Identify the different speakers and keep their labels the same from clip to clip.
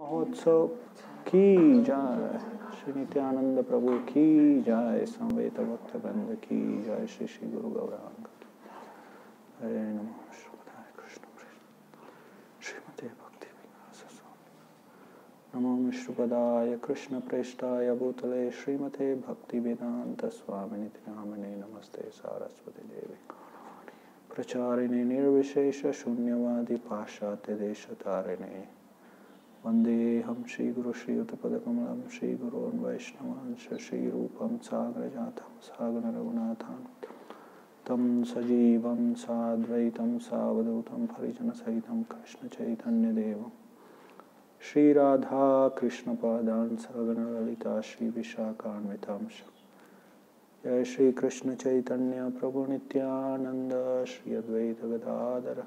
Speaker 1: महोत्सव की जय। श्री नित्यानंद प्रभु की जय। समवेत भक्त वृंद की जय। श्री श्री गुरु गौरांग हरे नमः। श्रीमते कृष्ण श्रीमते भक्ति विकास स्वामी नमो विष्णुपदाय कृष्ण प्रेष्ठाय भूतले श्रीमते भक्ति वेदांत स्वामिनि नामिने नमस्ते सारस्वती देवी प्रचारिणे निर्विशेष शून्यवादी पाश्चात्य देश तारिणे वंदेहम श्री गुरु श्रीयुतपदकमलं श्री गुरून् वैष्णवांश श्रीरूपं साग्रजातं सागर रघुनाथान्वितं तं सजीवं साद्वैतं सावधूतं परिजनसहितं कृष्ण चैतन्य देवं श्री राधा कृष्ण पादान् सगण ललिता श्री विशाखान्वितांश जय श्री कृष्ण चैतन्य प्रभु नित्यानंद श्री अद्वैत गदाधर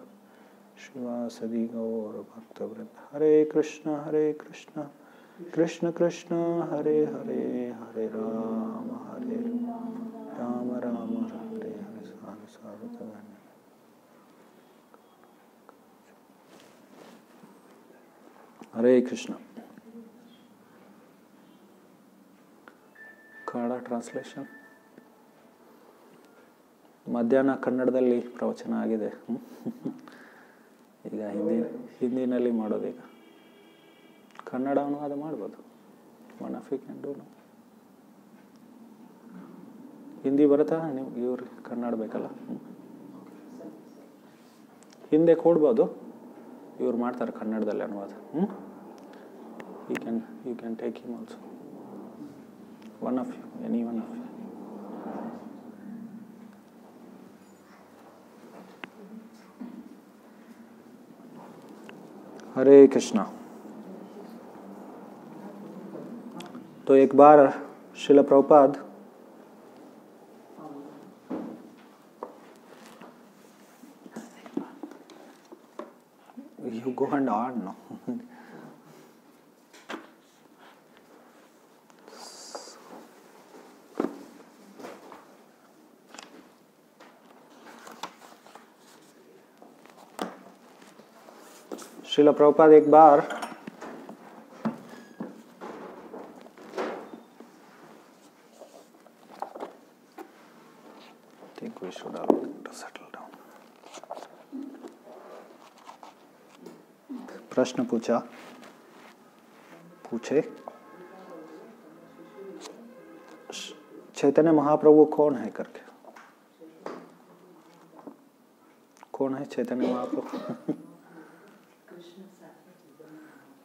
Speaker 1: श्रीवासदि गौर भक्तवृंद हरे कृष्ण कृष्ण कृष्ण हरे हरे हरे राम राम हरे हरे साधु हरे कृष्ण। ಕನ್ನಡ ಟ್ರಾನ್ಸ್ಲೇಷನ್ ಮಧ್ಯಾಹ್ನ ಕನ್ನಡದಲ್ಲಿ ಪ್ರವಚನ ಆಗಿದೆ. ಈಗ ಹಿಂದಿನಲ್ಲಿ ಮಾಡೋದು. ಈಗ ಕನ್ನಡ ಅನುವಾದ ಮಾಡ್ಬೋದು. One of you can do. Hindi ಬರುತ್ತಾ ನೀವು? ಇವ್ರು ಕನ್ನಡ ಬೇಕಲ್ಲ, ಹಿಂದೆ ಕೊಡ್ಬೋದು. ಇವ್ರು ಮಾಡ್ತಾರೆ ಕನ್ನಡದಲ್ಲಿ ಅನುವಾದ. You can take him also. One of you, any one of you. Hare Krishna. तो एक बार Srila Prabhupada you go and on no. Srila Prabhupada एक बार think we should allow them to settle down. प्रश्न पूछे चैतन्य महाप्रभु कौन है करके। कौन है चैतन्य महाप्रभु?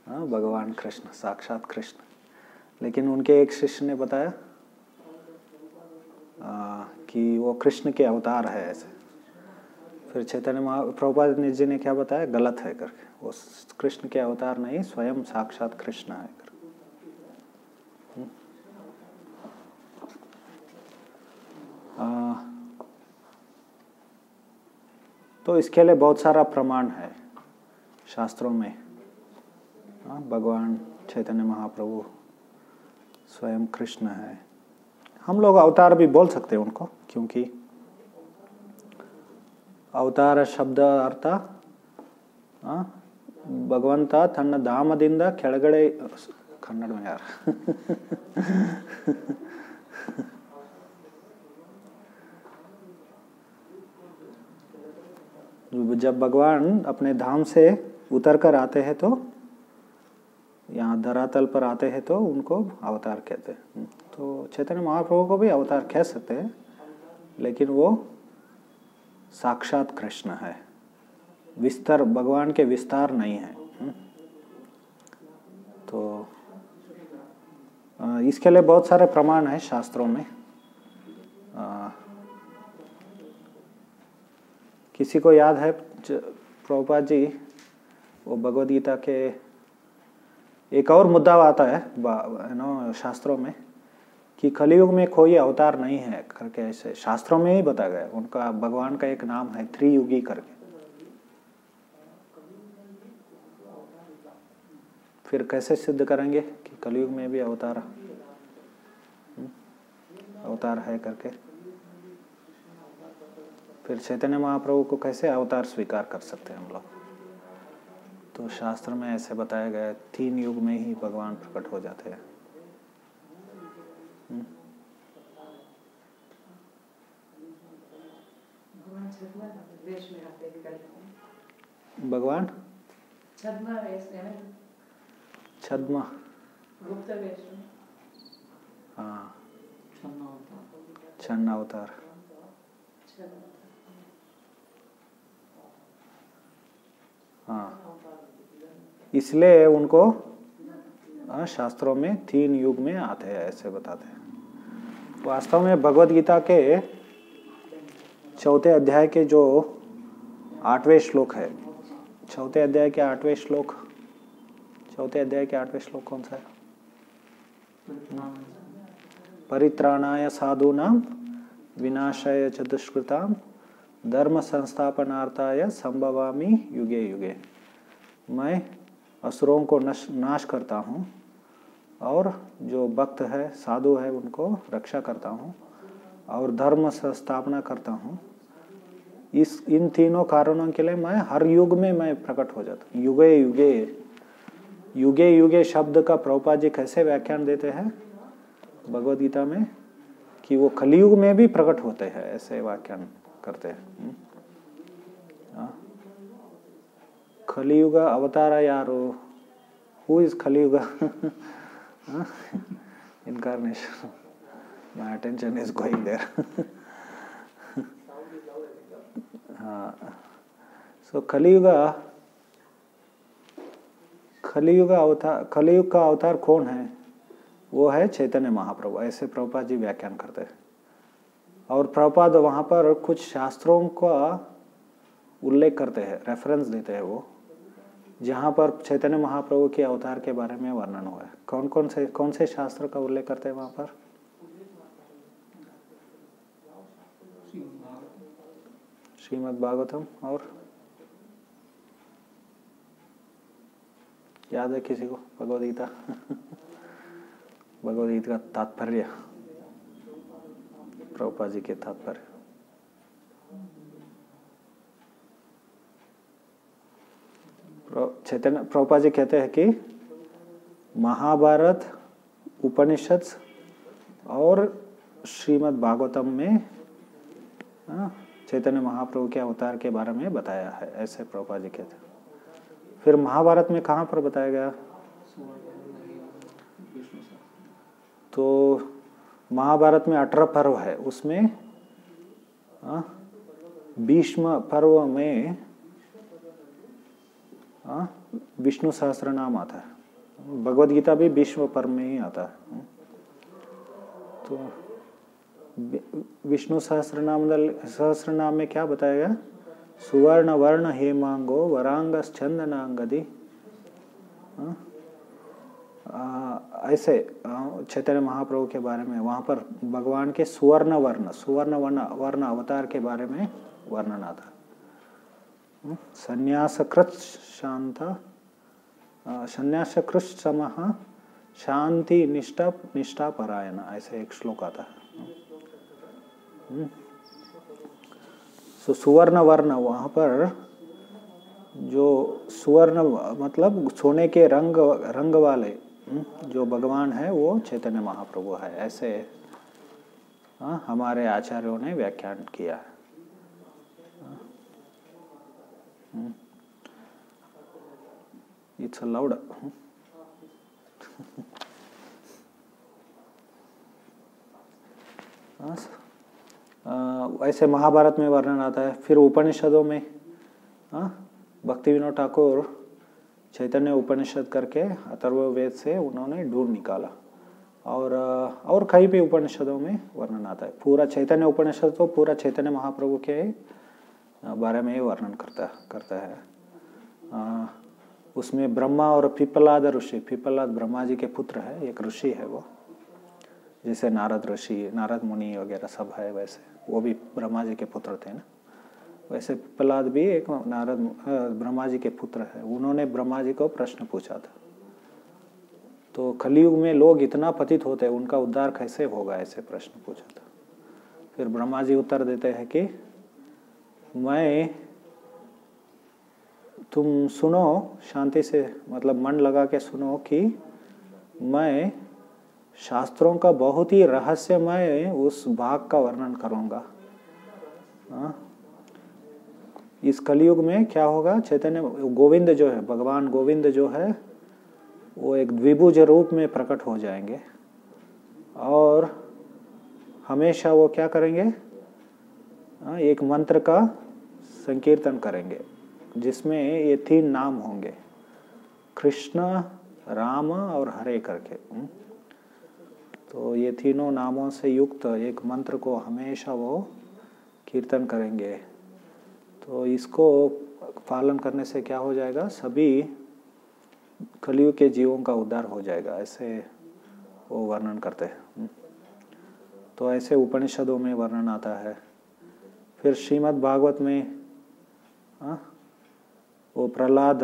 Speaker 1: हाँ, भगवान कृष्ण, साक्षात कृष्ण। लेकिन उनके एक शिष्य ने बताया कि वो कृष्ण के अवतार है ऐसे। फिर चैतन्य प्रभुपाद जी ने क्या बताया? गलत है करके। वो कृष्ण के अवतार नहीं, स्वयं साक्षात कृष्ण है करके। तो इसके लिए बहुत सारा प्रमाण है शास्त्रों में। भगवान चैतन्य महाप्रभु स्वयं कृष्ण है। हम लोग अवतार भी बोल सकते हैं उनको, क्योंकि अवतार शब्द अर्थ ಭಗವಂತ ತನ್ನ ಧಾಮದಿಂದ ಕೆಳಗಡೆ ಕನ್ನಡ में यार जब भगवान अपने धाम से उतर कर आते हैं तो यहाँ धरातल पर आते हैं तो उनको अवतार कहते हैं। तो चैतन्य महाप्रभु को भी अवतार कह सकते हैं, लेकिन वो साक्षात कृष्ण है। विस्तार भगवान के विस्तार नहीं है। तो इसके लिए बहुत सारे प्रमाण हैं शास्त्रों में। किसी को याद है प्रभुपाद जी वो भगवद गीता के एक और मुद्दा आता है शास्त्रों में कि कलयुग में कोई अवतार नहीं है करके ऐसे शास्त्रों में ही बताया गया। उनका भगवान का एक नाम है त्रियुगी करके। फिर कैसे सिद्ध करेंगे कि कलयुग में भी अवतार है करके? फिर चैतन्य महाप्रभु को कैसे अवतार स्वीकार कर सकते हैं हम लोग? तो शास्त्र में ऐसे बताया गया 3 युग में ही भगवान प्रकट हो जाते हैं। भगवान छद्म, हाँ, छन्न अवतार। हाँ, इसलिए उनको शास्त्रों में 3 युग में आते हैं ऐसे बताते हैं। वास्तव में भगवद गीता के 4थे अध्याय के जो 8वें श्लोक है, 4थे अध्याय के 8वें श्लोक, 4थे अध्याय के 8वें श्लोक कौन सा है? परित्राणाय साधूनां विनाशाय च दुष्कृतां धर्म संस्थापनार्थाय संभवामि युगे युगे। मैं असुरों को नाश करता हूँ और जो भक्त है, साधु है, उनको रक्षा करता हूँ और धर्म संस्थापना करता हूँ। इन तीनों कारणों के लिए मैं हर युग में मैं प्रकट हो जाता हूँ। युगे युगे, युगे युगे शब्द का प्रभुपाद जी कैसे व्याख्यान देते हैं भगवद गीता में कि वो कलियुग में भी प्रकट होते हैं, ऐसे व्याख्यान करते हैं। कलियुग अवतार यारो, who is Kaliyuga incarnation, my attention is going there. हाँ, सो कलियुग अवतार, कलियुग का अवतार कौन है? वो है चैतन्य महाप्रभु, ऐसे प्रभुपाद जी व्याख्यान करते हैं। और प्रभुपाद वहाँ पर कुछ शास्त्रों का उल्लेख करते हैं, रेफरेंस देते हैं वो, जहाँ पर चैतन्य महाप्रभु के अवतार के बारे में वर्णन हुआ है। कौन से शास्त्र का उल्लेख करते हैं वहाँ पर? श्रीमद् भागवतम। और याद है किसी को भगवद गीता? भगवद गीता का तात्पर्य, प्रभुपाद जी के तात्पर्य। चैतन्य प्रभुपाद जी कहते हैं कि महाभारत, उपनिषद और श्रीमद् भागवतम में चैतन्य महाप्रभु के अवतार के बारे में बताया है, ऐसे प्रभुपाद जी कहते हैं। फिर महाभारत में कहाँ पर बताया गया? तो महाभारत में 18 पर्व है, उसमें भीष्म पर्व में विष्णु सहस्त्र नाम आता है। भगवद गीता भी भीष्म पर्व में ही आता है। तो विष्णु सहस्त्र नाम में क्या बताया गया? सुवर्ण वर्ण हेमांगो वरांगस चंदनांगदी। ऐसे चैतन्य महाप्रभु के बारे में वहाँ पर भगवान के सुवर्ण वर्ण अवतार के बारे में वर्णन आता। संन्यासकृत समः शांति निष्ठा परायण, ऐसे एक श्लोक आता है। सुवर्ण वर्ण, वहाँ पर जो सुवर्ण मतलब सोने के रंग वाले जो भगवान है वो चैतन्य महाप्रभु है, ऐसे हमारे आचार्यों ने व्याख्यान किया है। It's allowed. ऐसे महाभारत में वर्णन आता है। फिर उपनिषदों में भक्ति विनोद ठाकुर चैतन्य उपनिषद करके अथर्ववेद से उन्होंने ढूंढ निकाला, और कई भी उपनिषदों में वर्णन आता है। पूरा चैतन्य उपनिषद तो पूरा चैतन्य महाप्रभु के बारे में ही वर्णन करता है। उसमें ब्रह्मा और पिप्पलाद ऋषि, पिप्पलाद ब्रह्मा जी के पुत्र है, एक ऋषि है वो, जैसे नारद ऋषि, नारद मुनि वगैरह सब है, वैसे वो भी ब्रह्मा जी के पुत्र थे ना। वैसे पिप्पलाद भी एक नारद ब्रह्मा जी के पुत्र है। उन्होंने ब्रह्मा जी को प्रश्न पूछा था, तो कलियुग में लोग इतना पतित होते हैं, उनका उद्धार कैसे होगा, ऐसे प्रश्न पूछा था। फिर ब्रह्मा जी उत्तर देते हैं कि मैं तुम सुनो शांति से, मतलब मन लगा के सुनो कि मैं शास्त्रों का बहुत ही रहस्यमय उस भाग का वर्णन करूँगा। इस कलयुग में क्या होगा, चैतन्य गोविंद जो है, भगवान गोविंद जो है, वो एक द्विभुज रूप में प्रकट हो जाएंगे और हमेशा वो क्या करेंगे, एक मंत्र का संकीर्तन करेंगे जिसमें ये 3 नाम होंगे, कृष्ण, राम और हरे करके। तो ये तीनों नामों से युक्त एक मंत्र को हमेशा वो कीर्तन करेंगे। तो इसको पालन करने से क्या हो जाएगा, सभी कलयुग के जीवों का उद्धार हो जाएगा, ऐसे वो वर्णन करते हैं। तो ऐसे उपनिषदों में वर्णन आता है। फिर श्रीमद् भागवत में वो प्रहलाद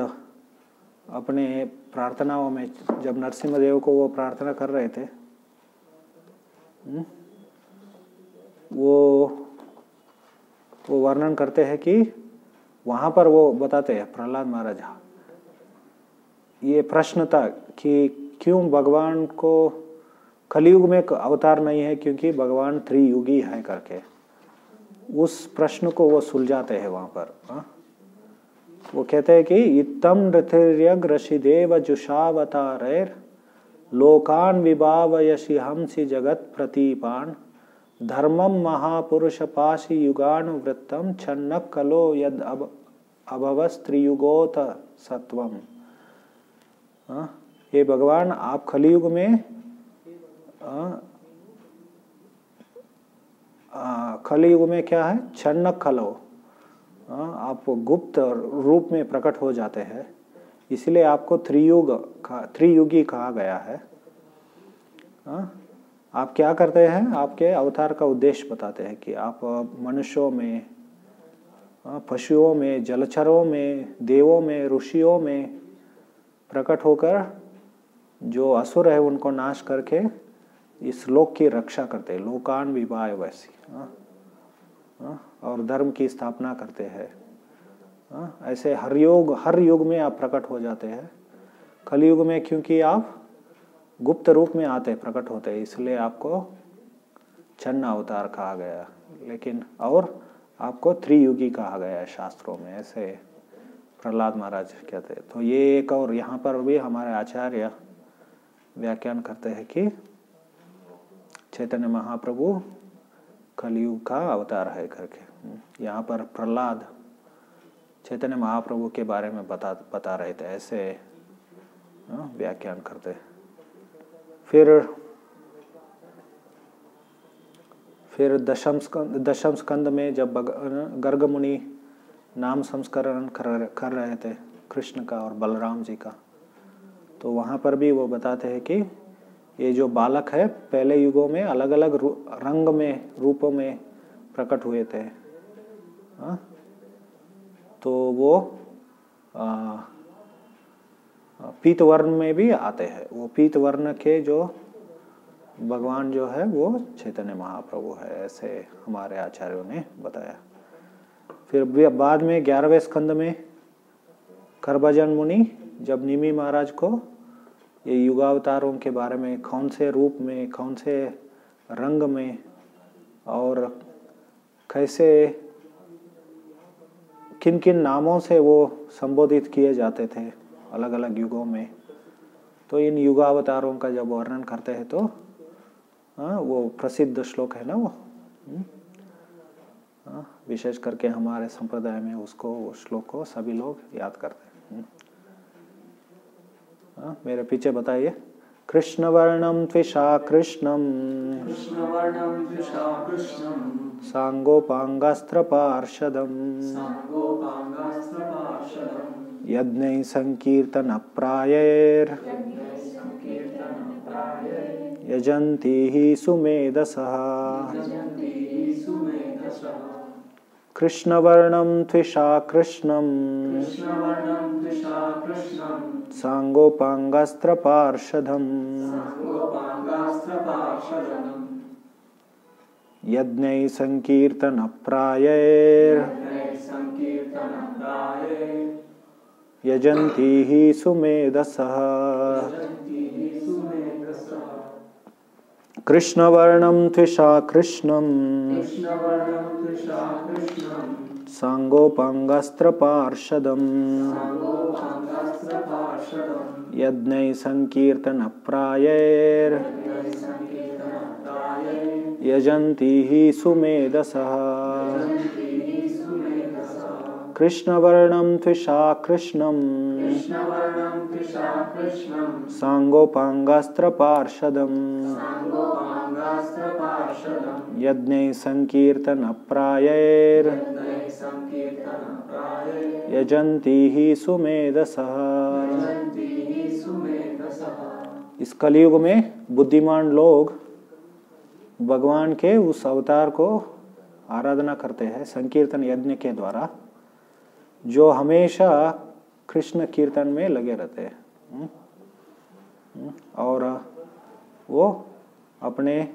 Speaker 1: अपने प्रार्थनाओं में, जब नरसिम्हदेव को वो प्रार्थना कर रहे थे, वो वर्णन करते हैं कि वहाँ पर वो बताते हैं प्रहलाद महाराज, ये प्रश्न था कि क्यों भगवान को कलयुग में अवतार नहीं है, क्योंकि भगवान त्रियुगी है करके। उस प्रश्न को वो सुलझाते हैं वहाँ पर। वो कहते हैं कि इत्तम ऋथिर्यग ऋषिदेव जुषावतारैर लोकान विभावयसि हंसि जगत प्रतीपान धर्मम महापुरुष पाशी युगानुवृत्तम छन्नक कलो यद अभवस्त्रियुगोत सत्वम। हे भगवान, आप कलयुग में क्या है, छन्नक कलो, आप गुप्त रूप में प्रकट हो जाते हैं, इसलिए आपको त्रियुगी कहा गया है। आप क्या करते हैं, आपके अवतार का उद्देश्य बताते हैं कि आप मनुष्यों में, पशुओं में, जलचरों में, देवों में, ऋषियों में प्रकट होकर जो असुर है उनको नाश करके इस लोक की रक्षा करते हैं, लोकान विभाय वैसी, और धर्म की स्थापना करते हैं। ऐसे हर युग में आप प्रकट हो जाते हैं। कलयुग में क्योंकि आप गुप्त रूप में आते, प्रकट होते हैं, इसलिए आपको छन्न अवतार कहा गया, लेकिन और आपको त्रियुगी कहा गया है शास्त्रों में, ऐसे प्रहलाद महाराज कहते हैं। तो ये एक, और यहाँ पर भी हमारे आचार्य व्याख्यान करते हैं कि चैतन्य महाप्रभु कलयुग का अवतार है करके। यहाँ पर प्रहलाद चैतन्य महाप्रभु के बारे में बता रहे थे, ऐसे व्याख्यान करते। फिर दशम स्कंद में जब गर्ग मुनि नाम संस्करण कर रहे थे कृष्ण का और बलराम जी का, तो वहाँ पर भी वो बताते हैं कि ये जो बालक है पहले युगों में अलग अलग रंग में, रूपों में प्रकट हुए थे। तो वो पीत वर्ण में भी आते हैं। वो पीत वर्ण के जो भगवान जो है वो चैतन्य महाप्रभु है, ऐसे हमारे आचार्यों ने बताया। फिर बाद में 11वें स्कंद में करभजन मुनि जब निमि महाराज को ये युगावतारों के बारे में, कौन से रूप में, कौन से रंग में और कैसे किन किन नामों से वो संबोधित किए जाते थे अलग अलग युगों में, तो इन युगावतारों का जब वर्णन करते हैं तो वो प्रसिद्ध श्लोक है ना वो, विशेष करके हमारे संप्रदाय में उसको, उस श्लोक को सभी लोग याद करते हैं। मेरे पीछे बताइए। कृष्ण वर्णम त्विषा कृष्णम सांगोपांगास्त्र पार्षदम यज्ञ संकीर्तन प्रायैर यजन्ति ही सुमेधसः। कृष्णवर्णं त्विषा कृष्णं सांगोपांगास्त्र पार्षदम् यज्ञै संकीर्तन प्रायैर यजन्ति हि सुमेधसः कृष्णवर्णं त्विषा कृष्णं सांगोपांगस्त्रपार्षदम् यज्ञैः संकीर्तनप्रायैर् यजन्ति हि सुमेधसः कृष्णवर्णं त्विषा कृष्णं सांगोपांगस्त्रपार्षदम् यज्ञैः संकीर्तनप्रायैर् यजन्ति हि सुमेधसः। इस कलयुग में बुद्धिमान लोग भगवान के उस अवतार को आराधना करते हैं संकीर्तन यज्ञ के द्वारा, जो हमेशा कृष्ण कीर्तन में लगे रहते हैं। और वो अपने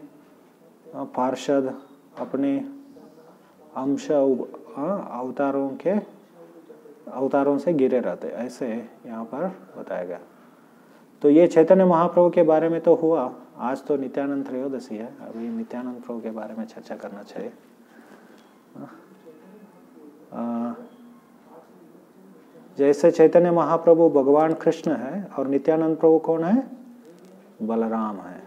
Speaker 1: पार्षद, अपने अंश अवतारों से घिरे रहते, ऐसे यहाँ पर बताया गया। तो ये चैतन्य महाप्रभु के बारे में तो हुआ। आज तो नित्यानंद त्रयोदशी है, अभी नित्यानंद प्रभु के बारे में चर्चा करना चाहिए। जैसे चैतन्य महाप्रभु भगवान कृष्ण है और नित्यानंद प्रभु कौन है? बलराम है।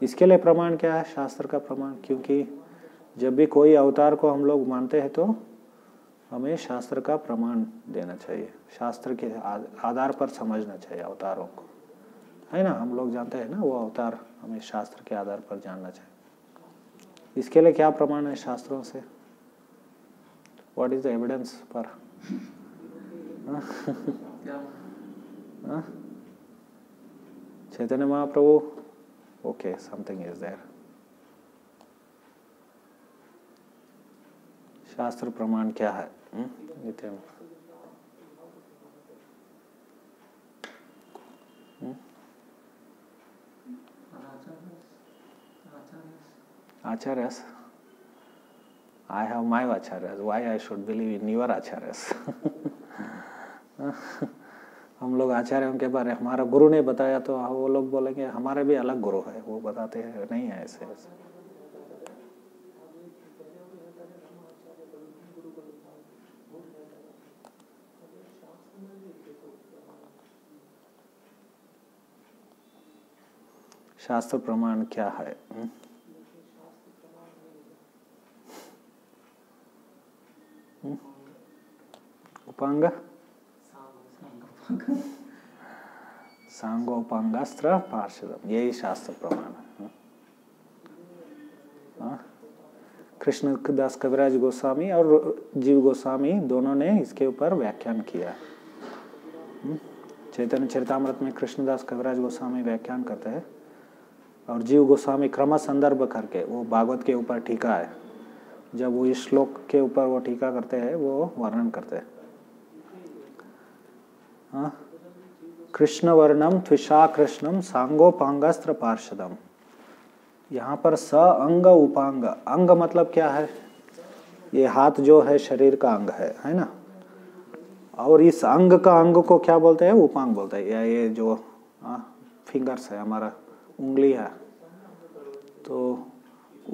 Speaker 1: इसके लिए प्रमाण क्या है? शास्त्र का प्रमाण। क्योंकि जब भी कोई अवतार को हम लोग मानते हैं तो हमें शास्त्र का प्रमाण देना चाहिए, शास्त्र के आधार पर समझना चाहिए अवतारों को, है ना। हम लोग जानते हैं ना वो अवतार, हमें शास्त्र के आधार पर जानना चाहिए। इसके लिए क्या प्रमाण है शास्त्रों से? What is the evidence for? Chaitanya Mahaprabhu, okay, something is there. शास्त्र प्रमाण क्या है? नित्य acharyas. I have my acharyas. Why I should believe in your acharyas? हम लोग आचार्यों के बारे में हमारा गुरु ने बताया तो वो लोग बोलेंगे हमारे भी अलग गुरु है, वो बताते हैं नहीं है ऐसे ऐसे। शास्त्र प्रमाण क्या है? उपांग सांगोपांगास्त्र पार्षदम, यही शास्त्र प्रमाण है। कृष्णदास कविराज गोस्वामी और जीव गोस्वामी दोनों ने इसके ऊपर व्याख्यान किया। चैतन्य चरितामृत में कृष्णदास कविराज गोस्वामी व्याख्यान करते हैं और जीव गोस्वामी क्रम संदर्भ करके वो भागवत के ऊपर टीका है। जब वो इस श्लोक के ऊपर वो टीका करते हैं, वो वर्णन करते हैं। कृष्ण वर्णम त्विषा कृष्णम सांगोपांगस्त्र पार्षदम। यहाँ पर स अंग उपांग, अंग मतलब क्या है? ये हाथ जो है शरीर का अंग है ना। और इस अंग का अंग को क्या बोलते हैं? उपांग बोलते हैं। या ये जो फिंगर्स है, हमारा उंगली है, तो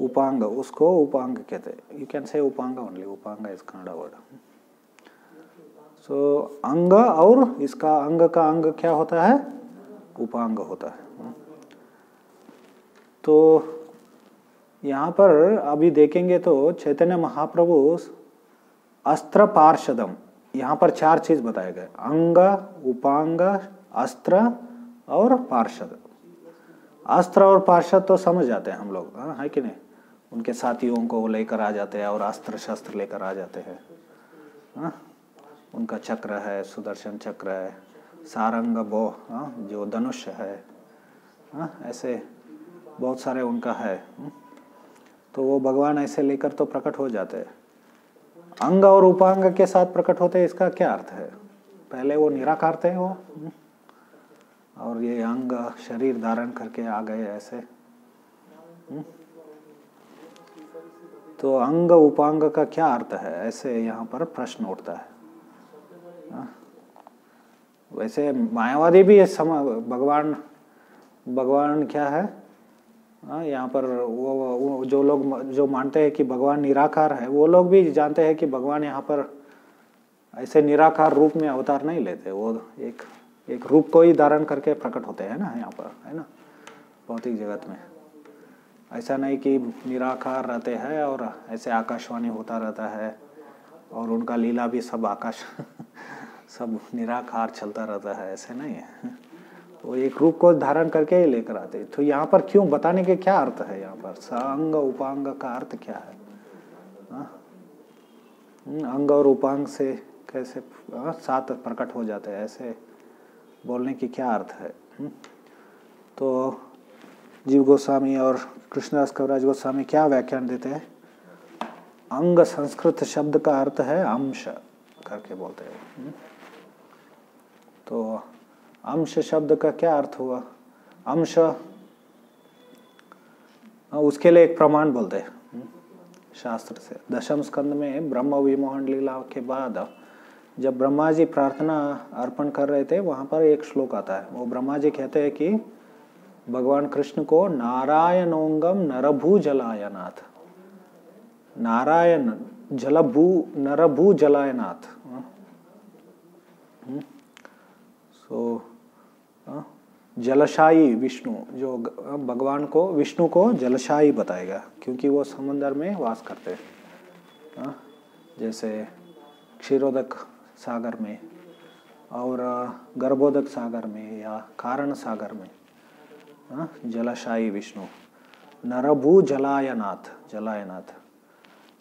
Speaker 1: उपांग, उसको उपांग कहते हैं। यू कैन से उपांग ओनली, उपांग इज कन्नड़ा वर्ड। सो अंग और इसका अंग का अंग क्या होता है? उपांग होता है। तो यहाँ पर अभी देखेंगे तो चैतन्य महाप्रभु अस्त्र पार्षदम, यहाँ पर 4 चीज बताए गए, अंग, उपांग, अस्त्र और पार्षद। अस्त्र और पार्षद तो समझ जाते हैं हम लोग, है कि नहीं? उनके साथियों को लेकर आ जाते हैं और अस्त्र शस्त्र लेकर आ जाते हैं। उनका चक्र है, सुदर्शन चक्र है, सारंग बो, जो धनुष है, ऐसे बहुत सारे उनका है। तो वो भगवान ऐसे लेकर तो प्रकट हो जाते हैं। अंग और उपांग के साथ प्रकट होते हैं, इसका क्या अर्थ है? पहले वो निराकार थे वो, और ये अंग शरीर धारण करके आ गए ऐसे। तो अंग उपांग का क्या अर्थ है? ऐसे यहाँ पर प्रश्न उठता है। वैसे मायावादी भी भगवान क्या है, यहाँ पर वो जो लोग जो मानते हैं कि भगवान निराकार है, वो लोग भी जानते हैं कि भगवान यहाँ पर ऐसे निराकार रूप में अवतार नहीं लेते। वो एक रूप को ही धारण करके प्रकट होते हैं ना यहाँ पर, है ना, भौतिक जगत में। ऐसा नहीं कि निराकार रहते हैं और ऐसे आकाशवाणी होता रहता है और उनका लीला भी सब आकाश सब निराकार चलता रहता है, ऐसे नहीं है। वो एक रूप को धारण करके ही लेकर आते। तो यहाँ पर क्यों बताने के क्या अर्थ है, यहाँ पर सांग उपांग का अर्थ क्या है? अंग और उपांग से कैसे सात प्रकट हो जाते हैं, ऐसे बोलने की क्या अर्थ है? तो जीव गोस्वामी और कृष्णदास कविराज गोस्वामी क्या व्याख्यान देते हैं? अंग संस्कृत शब्द का अर्थ है अंश करके बोलते हैं। तो अंश शब्द का क्या अर्थ हुआ? अंश उसके लिए एक प्रमाण बोलते हैं शास्त्र से। दशम स्कंद में ब्रह्म विमोहन लीला के बाद जब ब्रह्मा जी प्रार्थना अर्पण कर रहे थे, वहां पर एक श्लोक आता है। वो ब्रह्मा जी कहते हैं कि भगवान कृष्ण को नारायणोंगम नरभू जलायनाथ, नारायण नरभू जलायनाथ। सो जलशायी विष्णु, जो भगवान को विष्णु को जलशायी बताएगा, क्योंकि वो समंदर में वास करते हैं, जैसे क्षीरोदक सागर में और गर्भोदक सागर में या कारण सागर में। जलशायी विष्णु, नरभू जलायनाथ, जलायनाथ।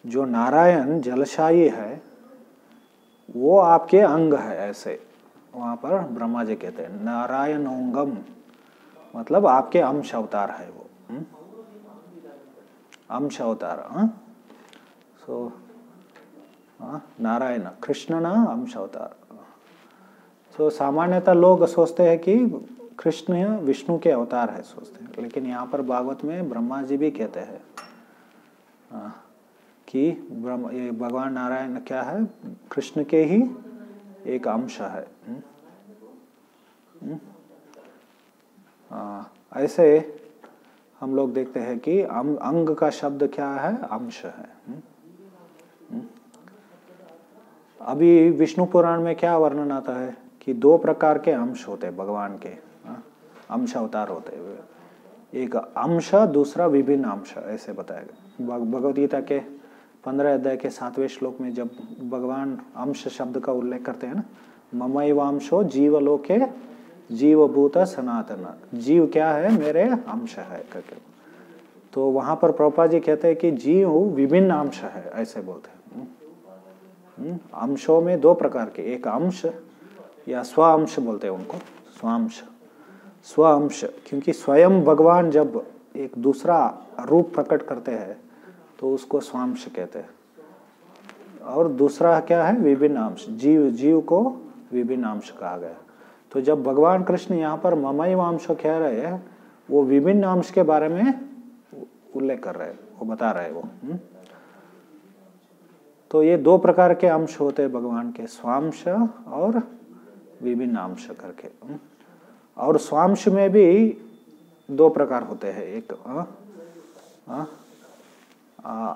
Speaker 1: जो नारायण जलशायी है वो आपके अंग है, ऐसे वहां पर ब्रह्मा जी कहते हैं। नारायणोंगम मतलब आपके अंश अवतार है वो, अंश अवतार। सो नारायण कृष्ण ना अंश अवतार। सो सामान्यतः लोग सोचते हैं कि कृष्ण विष्णु के अवतार है, सोचते हैं, लेकिन यहाँ पर भागवत में ब्रह्मा जी भी कहते हैं कि ये भगवान नारायण क्या है, कृष्ण के ही एक अंश है। ऐसे हम लोग देखते हैं कि अंग का शब्द क्या है, अंश है। अभी विष्णु पुराण में क्या वर्णन आता है कि दो प्रकार के अंश होते हैं भगवान के, अंश अवतार होते हुए। एक अंश, दूसरा विभिन्न अंश, ऐसे बताएगा। भगवद गीता के 15 अध्याय के 7वें श्लोक में जब भगवान अंश शब्द का उल्लेख करते हैं ना, ममैवांशो जीवलोके जीवभूत सनातन, जीव क्या है, मेरे अंश है करके। तो वहां पर प्रभुपाद जी कहते हैं कि जीव विभिन्न अंश है, ऐसे बोलते हैं। अंशों में दो प्रकार के, एक अंश या स्वांश बोलते हैं उनको, स्वांश, स्वांश, क्योंकि स्वयं भगवान जब एक दूसरा रूप प्रकट करते हैं तो उसको स्वांश कहते हैं। और दूसरा क्या है, विभिन्न अंश, जीव को विभिन्न अंश कहा गया। तो जब भगवान कृष्ण यहाँ पर ममैवांश कह रहे हैं, वो विभिन्न अंश के बारे में उल्लेख कर रहे हैं, वो बता रहे हैं वो। तो ये दो प्रकार के अंश होते हैं भगवान के, स्वांश और विभिन्न अंश करके। और स्वांश में भी दो प्रकार होते हैं, एक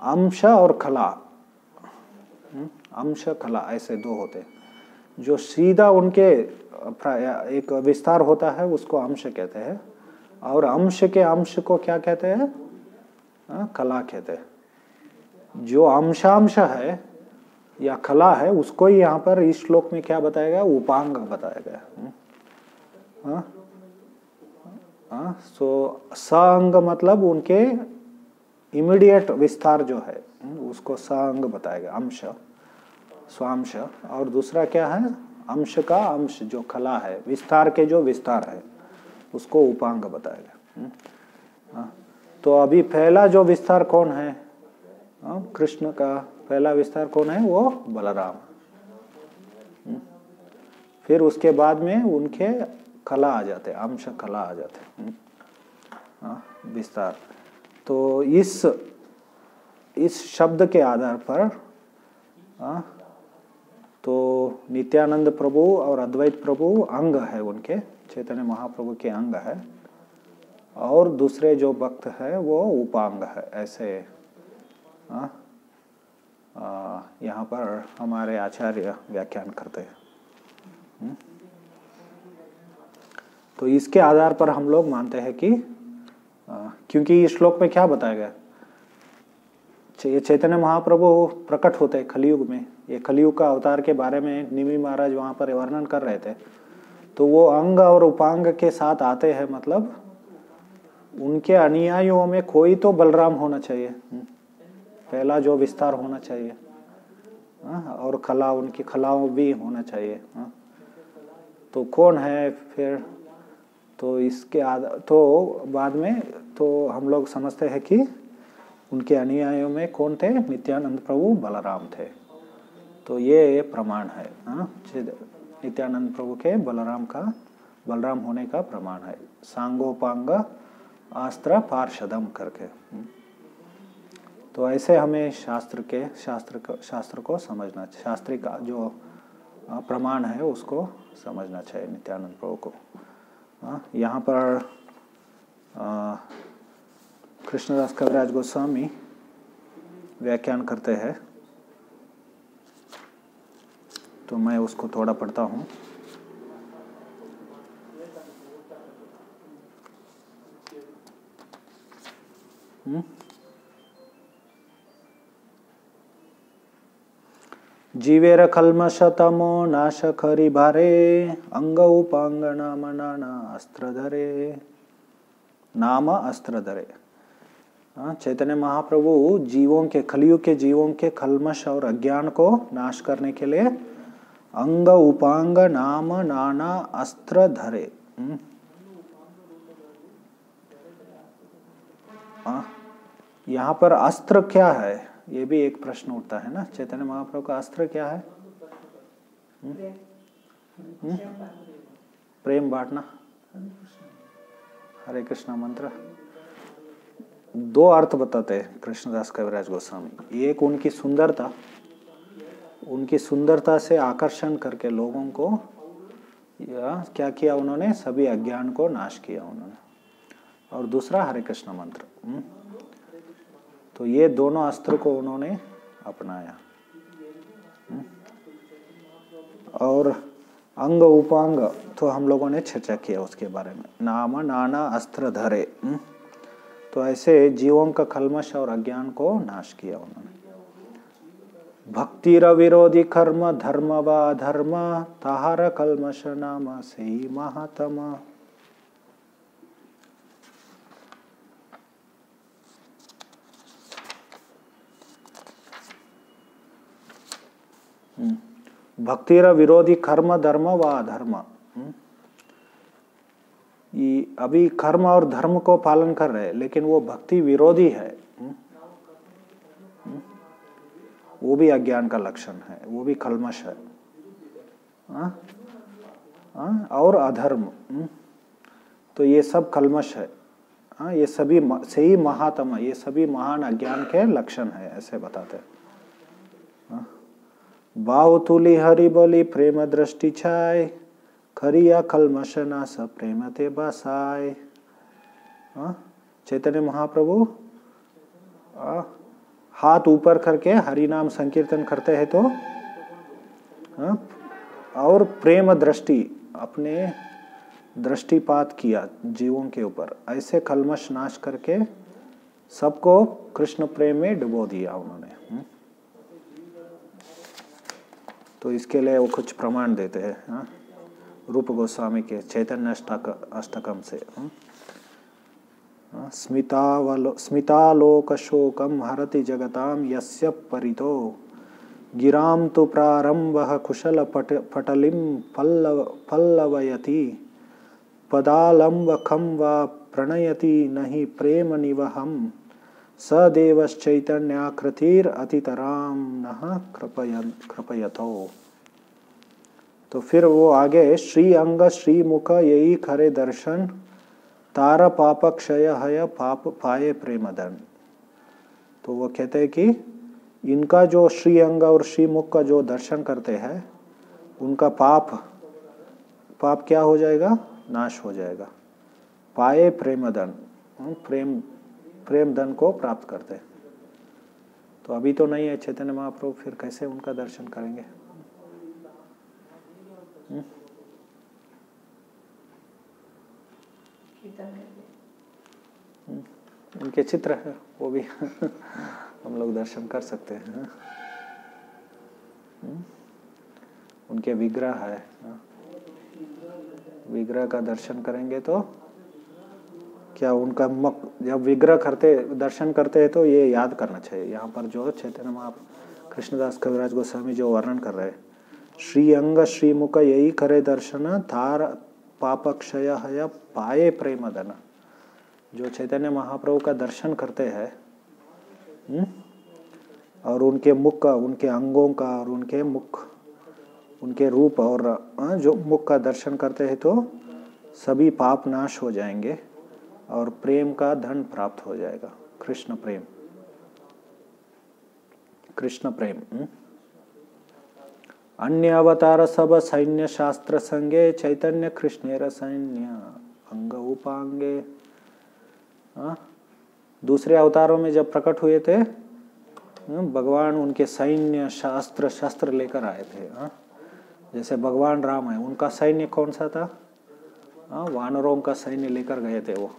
Speaker 1: अंश और खला, अंश खला, ऐसे दो होते हैं। जो सीधा उनके एक विस्तार होता है उसको अंश कहते हैं, और अंश के अंश को क्या कहते हैं, खला कहते हैं। जो अंशांश है या खला है उसको ही यहाँ पर इस श्लोक में क्या बताया गया, उपांग बताया गया। सो सांग मतलब उनके इमीडिएट विस्तार जो है उसको सांग बताएगा, अंश, स्वांश। और दूसरा क्या है, अंश का अंश जो खला है, विस्तार के जो विस्तार है उसको उपांग बताएगा। तो अभी पहला जो विस्तार कौन है, कृष्ण का पहला विस्तार कौन है, वो बलराम। फिर उसके बाद में उनके खला आ जाते, अंश खला आ जाते, विस्तार। तो इस शब्द के आधार पर तो नित्यानंद प्रभु और अद्वैत प्रभु अंग है उनके, चैतन्य महाप्रभु के अंग है, और दूसरे जो भक्त है वो उपांग है। ऐसे यहाँ पर हमारे आचार्य व्याख्यान करते हैं। तो इसके आधार पर हम लोग मानते हैं कि क्योंकि इस श्लोक में क्या बताया गया, ये चैतन्य महाप्रभु प्रकट होते हैं कलयुग में, ये कलयुग का अवतार के बारे में निमि महाराज वहाँ पर वर्णन कर रहे थे। तो वो अंग और उपांग के साथ आते हैं, मतलब उनके अनुयायियों में कोई तो बलराम होना चाहिए, पहला जो विस्तार होना चाहिए, और कला, उनकी कलाओं भी होना चाहिए। तो कौन है फिर, तो इसके तो बाद में तो हम लोग समझते हैं कि उनके अनुयायियों में कौन थे, नित्यानंद प्रभु बलराम थे। तो ये प्रमाण है, नित्यानंद प्रभु के बलराम होने का प्रमाण है, सांगोपांग आस्त्र पार्षदम करके। तो ऐसे हमें शास्त्र को समझना, शास्त्री का जो प्रमाण है उसको समझना चाहिए नित्यानंद प्रभु को। यहाँ पर कृष्णदास कविराज गोस्वामी व्याख्यान करते हैं, तो मैं उसको थोड़ा पढ़ता हूँ। जीवेर कल्मषतमो नाश खरी भारे, अंग उपांग नाम नाना अस्त्र धरे, नाम अस्त्र धरे। चैतन्य महाप्रभु जीवों के, कलयुग के जीवों के कल्मष और अज्ञान को नाश करने के लिए अंग उपांग नाम नाना अस्त्र धरे। यहाँ पर अस्त्र क्या है, ये भी एक प्रश्न उठता है ना। चैतन्य महाप्रभु का अस्त्र क्या है? प्रेम बांटना, हरे कृष्णा मंत्र। दो अर्थ बताते हैं कृष्णदास कविराज गोस्वामी। एक उनकी सुंदरता से आकर्षण करके लोगों को क्या किया उन्होंने, सभी अज्ञान को नाश किया उन्होंने। और दूसरा हरे कृष्ण मंत्र। तो ये दोनों अस्त्र को उन्होंने अपनाया। और अंग उपांग तो हम लोगों ने चर्चा किया उसके बारे में, नाम नाना अस्त्र धरे। तो ऐसे जीवों का कल्मश और अज्ञान को नाश किया उन्होंने। भक्तिर विरोधी कर्म धर्म व धर्म, ताहार कल्मश नाम से ही महात्मा। भक्तिर विरोधी कर्म धर्म व अधर्म। अभी कर्म और धर्म को पालन कर रहे हैं, लेकिन वो भक्ति विरोधी है, वो भी अज्ञान का लक्षण है, वो भी कल्मश है। और अधर्म, तो ये सब कल्मश है। ये सभी सही महात्मा, ये सभी महान अज्ञान के लक्षण है, ऐसे बताते हैं। बाहुतुली हरि बोली प्रेम दृष्टि छाय, खरिया कल्मश नाश प्रेम ते बसाय। चैतन्य महाप्रभु हाथ ऊपर करके हरि नाम संकीर्तन करते हैं तो और प्रेम दृष्टि, अपने दृष्टिपात किया जीवों के ऊपर, ऐसे कल्मश नाश करके सबको कृष्ण प्रेम में डुबो दिया उन्होंने। तो इसके लिए वो कुछ प्रमाण देते हैं रूप गोस्वामी के चैतन्य अष्टकम से। स्मितालोक शोकम हरति जगताम यस्य परितो, गिराम तु प्रारंभः कुशल पटलिम पल्लवयति, पदालंबखम वा प्रणयति नहि प्रेम निवहम, सदेवश्चैतन्याकृतिर अतितराम नः कृपयतो। तो फिर वो आगे श्री अंग श्री मुख यही खरे दर्शन, तार पाप क्षय हय पाप पाए प्रेमदन। तो वो कहते हैं कि इनका जो श्री अंग और श्री मुख का जो दर्शन करते हैं उनका पाप क्या हो जाएगा? नाश हो जाएगा। पाए प्रेम धन, प्रेम धन को प्राप्त करते हैं। तो अभी तो नहीं है चैतन्य महाप्रभु, फिर कैसे उनका दर्शन करेंगे? उनके चित्र है वो भी हम लोग दर्शन कर सकते हैं। उनके विग्रह है, विग्रह का दर्शन करेंगे तो क्या उनका जब विग्रह दर्शन करते हैं तो ये याद करना चाहिए। यहाँ पर जो चैतन्य महाप्रभु कृष्णदास कविराज गोस्वामी जो वर्णन कर रहे हैं, श्री अंग श्री मुख यही करे दर्शन थार पापक्षय है पाए प्रेम धन। जो चैतन्य महाप्रभु का दर्शन करते हैं और उनके मुख का, उनके अंगों का और उनके मुख, उनके रूप और जो मुख का दर्शन करते हैं तो सभी पाप नाश हो जाएंगे और प्रेम का धन प्राप्त हो जाएगा। कृष्ण प्रेम, कृष्ण प्रेम। अन्य अवतार सब सैन्य शास्त्र संगे चैतन्य कृष्णेर सैन्य अंग उपांगे। दूसरे अवतारों में जब प्रकट हुए थे भगवान उनके सैन्य शास्त्र शस्त्र लेकर आए थे। जैसे भगवान राम है, उनका सैन्य कौन सा था? वानरों का सैन्य लेकर गए थे वो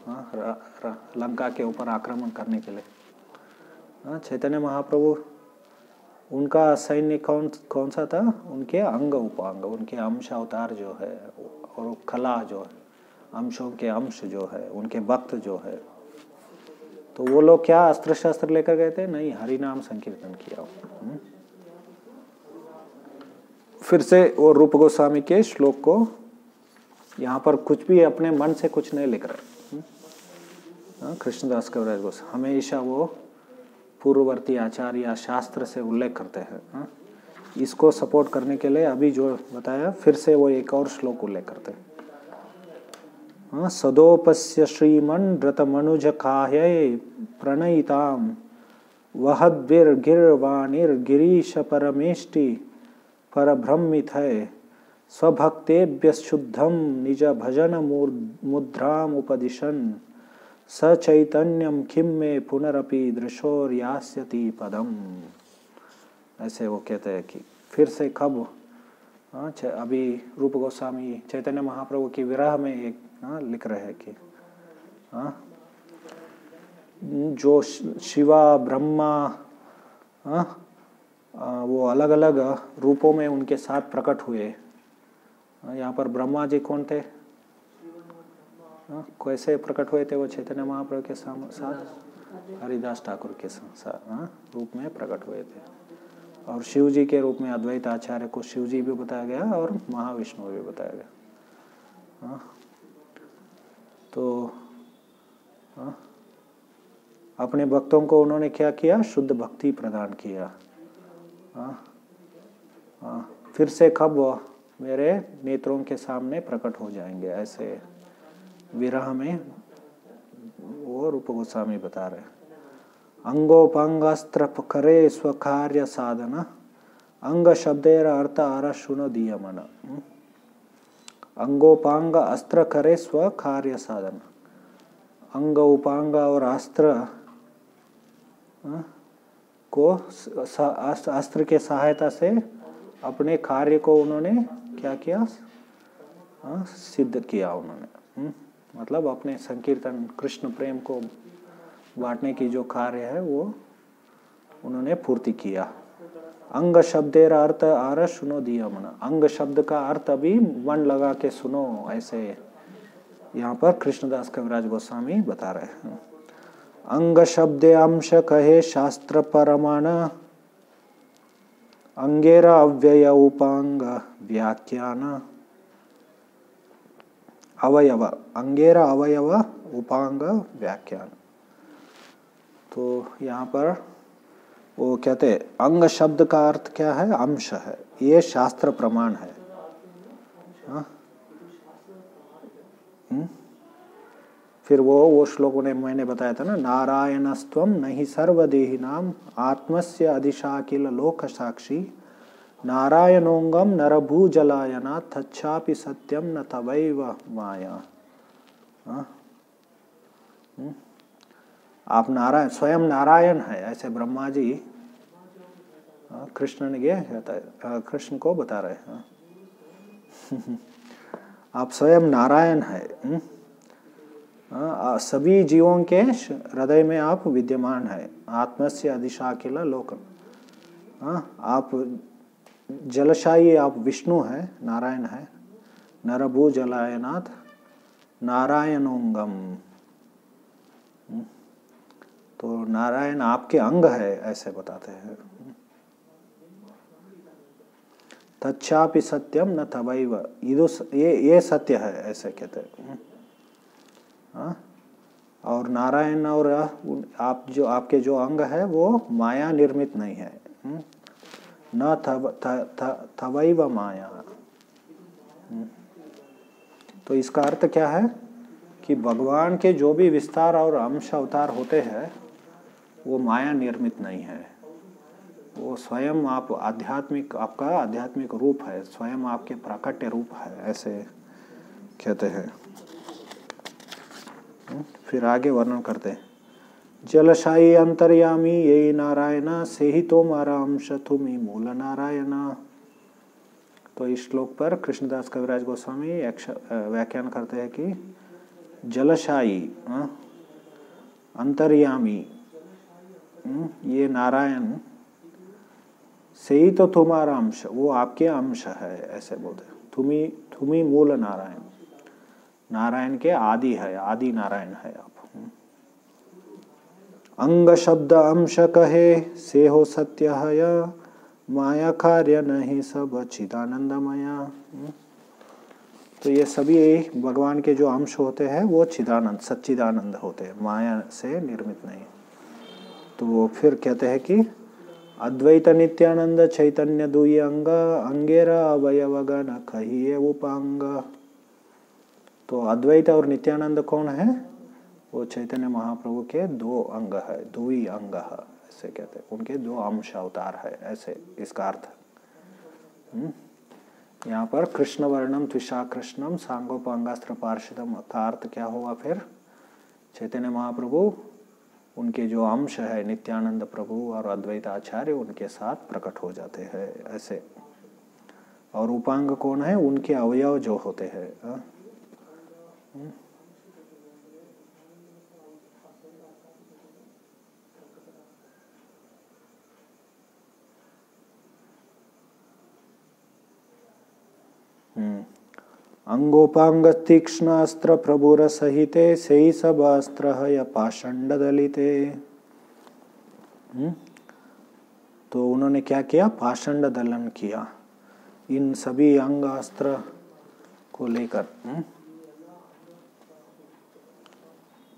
Speaker 1: लंका के ऊपर आक्रमण करने के लिए। चैतन्य महाप्रभु उनका सैन्य कौन सा था? उनके अंग उपांग, उनके अंश अवतार जो है और कला जो है, अंशों के अंश जो है, उनके भक्त जो है। तो वो लोग क्या अस्त्र शस्त्र लेकर गए थे? नहीं, हरि नाम संकीर्तन किया। फिर से वो रूप गोस्वामी के श्लोक को यहाँ पर कुछ भी अपने मन से कुछ नहीं लिख रहे। कृष्णदास कविराज गोस्वामी हमेशा वो पूर्ववर्ती आचार्य या शास्त्र से उल्लेख करते हैं। इसको सपोर्ट करने के लिए अभी जो बताया फिर से वो एक और श्लोक उल्लेख करते हैं। सदोपस्य श्रीमन रतमनुज काह्यै प्रणयिताम वहद्भिर्गिर्वाणिर्गिरीश परमेष्टि परब्रह्मित है स्वभक्तेभ्य शुद्धम निज भजन मुद्राम उपदिशन स चैतन्यम किम में पुनरपि दृशोर्यास्यति पदम। ऐसे वो कहते हैं कि फिर से कब अभी रूप गोस्वामी चैतन्य महाप्रभु की विरह में एक लिख रहे हैं कि जो शिवा ब्रह्मा वो अलग अलग रूपों में उनके साथ प्रकट हुए। यहाँ पर ब्रह्मा जी कौन थे? कैसे प्रकट हुए थे वो? चैतन्य महाप्रभु के साथ हरिदास ठाकुर के साथ रूप में प्रकट हुए थे। और शिव जी के रूप में अद्वैत आचार्य को शिव जी भी बताया गया और महाविष्णु भी बताया गया। तो अपने भक्तों को उन्होंने क्या किया? शुद्ध भक्ति प्रदान किया। फिर से कब मेरे नेत्रों के सामने प्रकट हो जाएंगे, ऐसे विरह में वो रूप गोस्वामी बता रहे। अंगोपांगास्त्र करे स्वकार्य साधना अंग शब्देर अर्थ आर शुनो दिया मन। अंगोपांग अस्त्र करे स्व कार्य साधन। अंग उपांग और अस्त्र को अस्त्र के सहायता से अपने कार्य को उन्होंने क्या किया? सिद्ध किया उन्होंने। मतलब अपने संकीर्तन कृष्ण प्रेम को बांटने की जो कार्य है वो उन्होंने पूर्ति किया। अंग शब्देर अर्थ आर सुनो दिया मन। अंग शब्द का अर्थ अभी मन लगा के सुनो, ऐसे यहाँ पर कृष्णदास कविराज गोस्वामी बता रहे हैं। अंग शब्द अंश कहे शास्त्र परमाण अंगेरा अव्यय उपांग व्याख्यान अवयव। अंगेरा अवयव उपांग व्याख्यान। तो यहाँ पर वो कहते हैं अंग शब्द का अर्थ क्या है? अंश है, ये शास्त्र प्रमाण है। फिर वो श्लोक मैंने बताया था ना, नारायणस्त्वम नहि सर्वदेहिनाम आत्मस्य अधिशाकिल लोक साक्षी नारायणोंगम नरभूजलायना तच्छापि सत्यम न तवैव माया। आप नारायण, स्वयं नारायण है, ऐसे ब्रह्मा जी कृष्ण ने कृष्ण को बता रहे हैं। आप स्वयं नारायण है, सभी जीवों के हृदय में आप विद्यमान है। आत्मस्य अधिशाकिल लोक, आप जलशाही, आप विष्णु है, नारायण है। नरभू जलायनाथ नारायणोंगम, तो नारायण आपके अंग है ऐसे बताते हैं। तच्छापि सत्यम न तवैव, ये सत्य है ऐसे कहते हैं। और नारायण और आप जो आपके जो अंग है वो माया निर्मित नहीं है। न तवैव माया। तो इसका अर्थ क्या है कि भगवान के जो भी विस्तार और अंश अवतार होते हैं वो माया निर्मित नहीं है। वो स्वयं आप आध्यात्मिक, आपका आध्यात्मिक रूप है, स्वयं आपके प्राकट्य रूप है ऐसे कहते हैं। फिर आगे वर्णन करते हैं, जलशाही अंतर्यामी ये नारायण से ही तो मारा अंश तुमी मूल नारायण। तो इस श्लोक पर कृष्णदास कविराज गोस्वामी व्याख्यान करते हैं कि जलशाही अंतर्यामी ये नारायण से ही तो तुम्हारा अंश, वो आपके अंश है ऐसे बोलते। तुम्ही मूल नारायण, नारायण के आदि है, आदि नारायण है आप। अंग शब्द अंश कहे से हो सत्य है, माया कार्य नहीं सब चिदानंदमया। तो ये सभी भगवान के जो अंश होते हैं वो चिदानंद, सच्चिदानंद होते हैं, माया से निर्मित नहीं। तो वो फिर कहते हैं कि अद्वैत नित्यानंद चैतन्य दुई अंग अंगेर अवयवगण कहिए उपांग। तो अद्वैत और नित्यानंद कौन है? वो चैतन्य महाप्रभु के दो अंग है, दुई अंग है ऐसे कहते हैं, उनके दो अंश अवतार है ऐसे इसका अर्थ। यहाँ पर कृष्ण वर्णम त्विषा कृष्णम सांगोपांगास्त्र पार्षदम का अर्थ क्या हुआ? फिर चैतन्य महाप्रभु उनके जो अंश है नित्यानंद प्रभु और अद्वैत आचार्य उनके साथ प्रकट हो जाते हैं ऐसे। और उपांग कौन है? उनके अवयव जो होते हैं। अंगोपांग तीक्ष्ण अस्त्र प्रभुर सहिते से ही सब अस्त्र है पाषंड दलिते। तो उन्होंने क्या किया? पाषंड दलन किया इन सभी अंग अस्त्र को लेकर।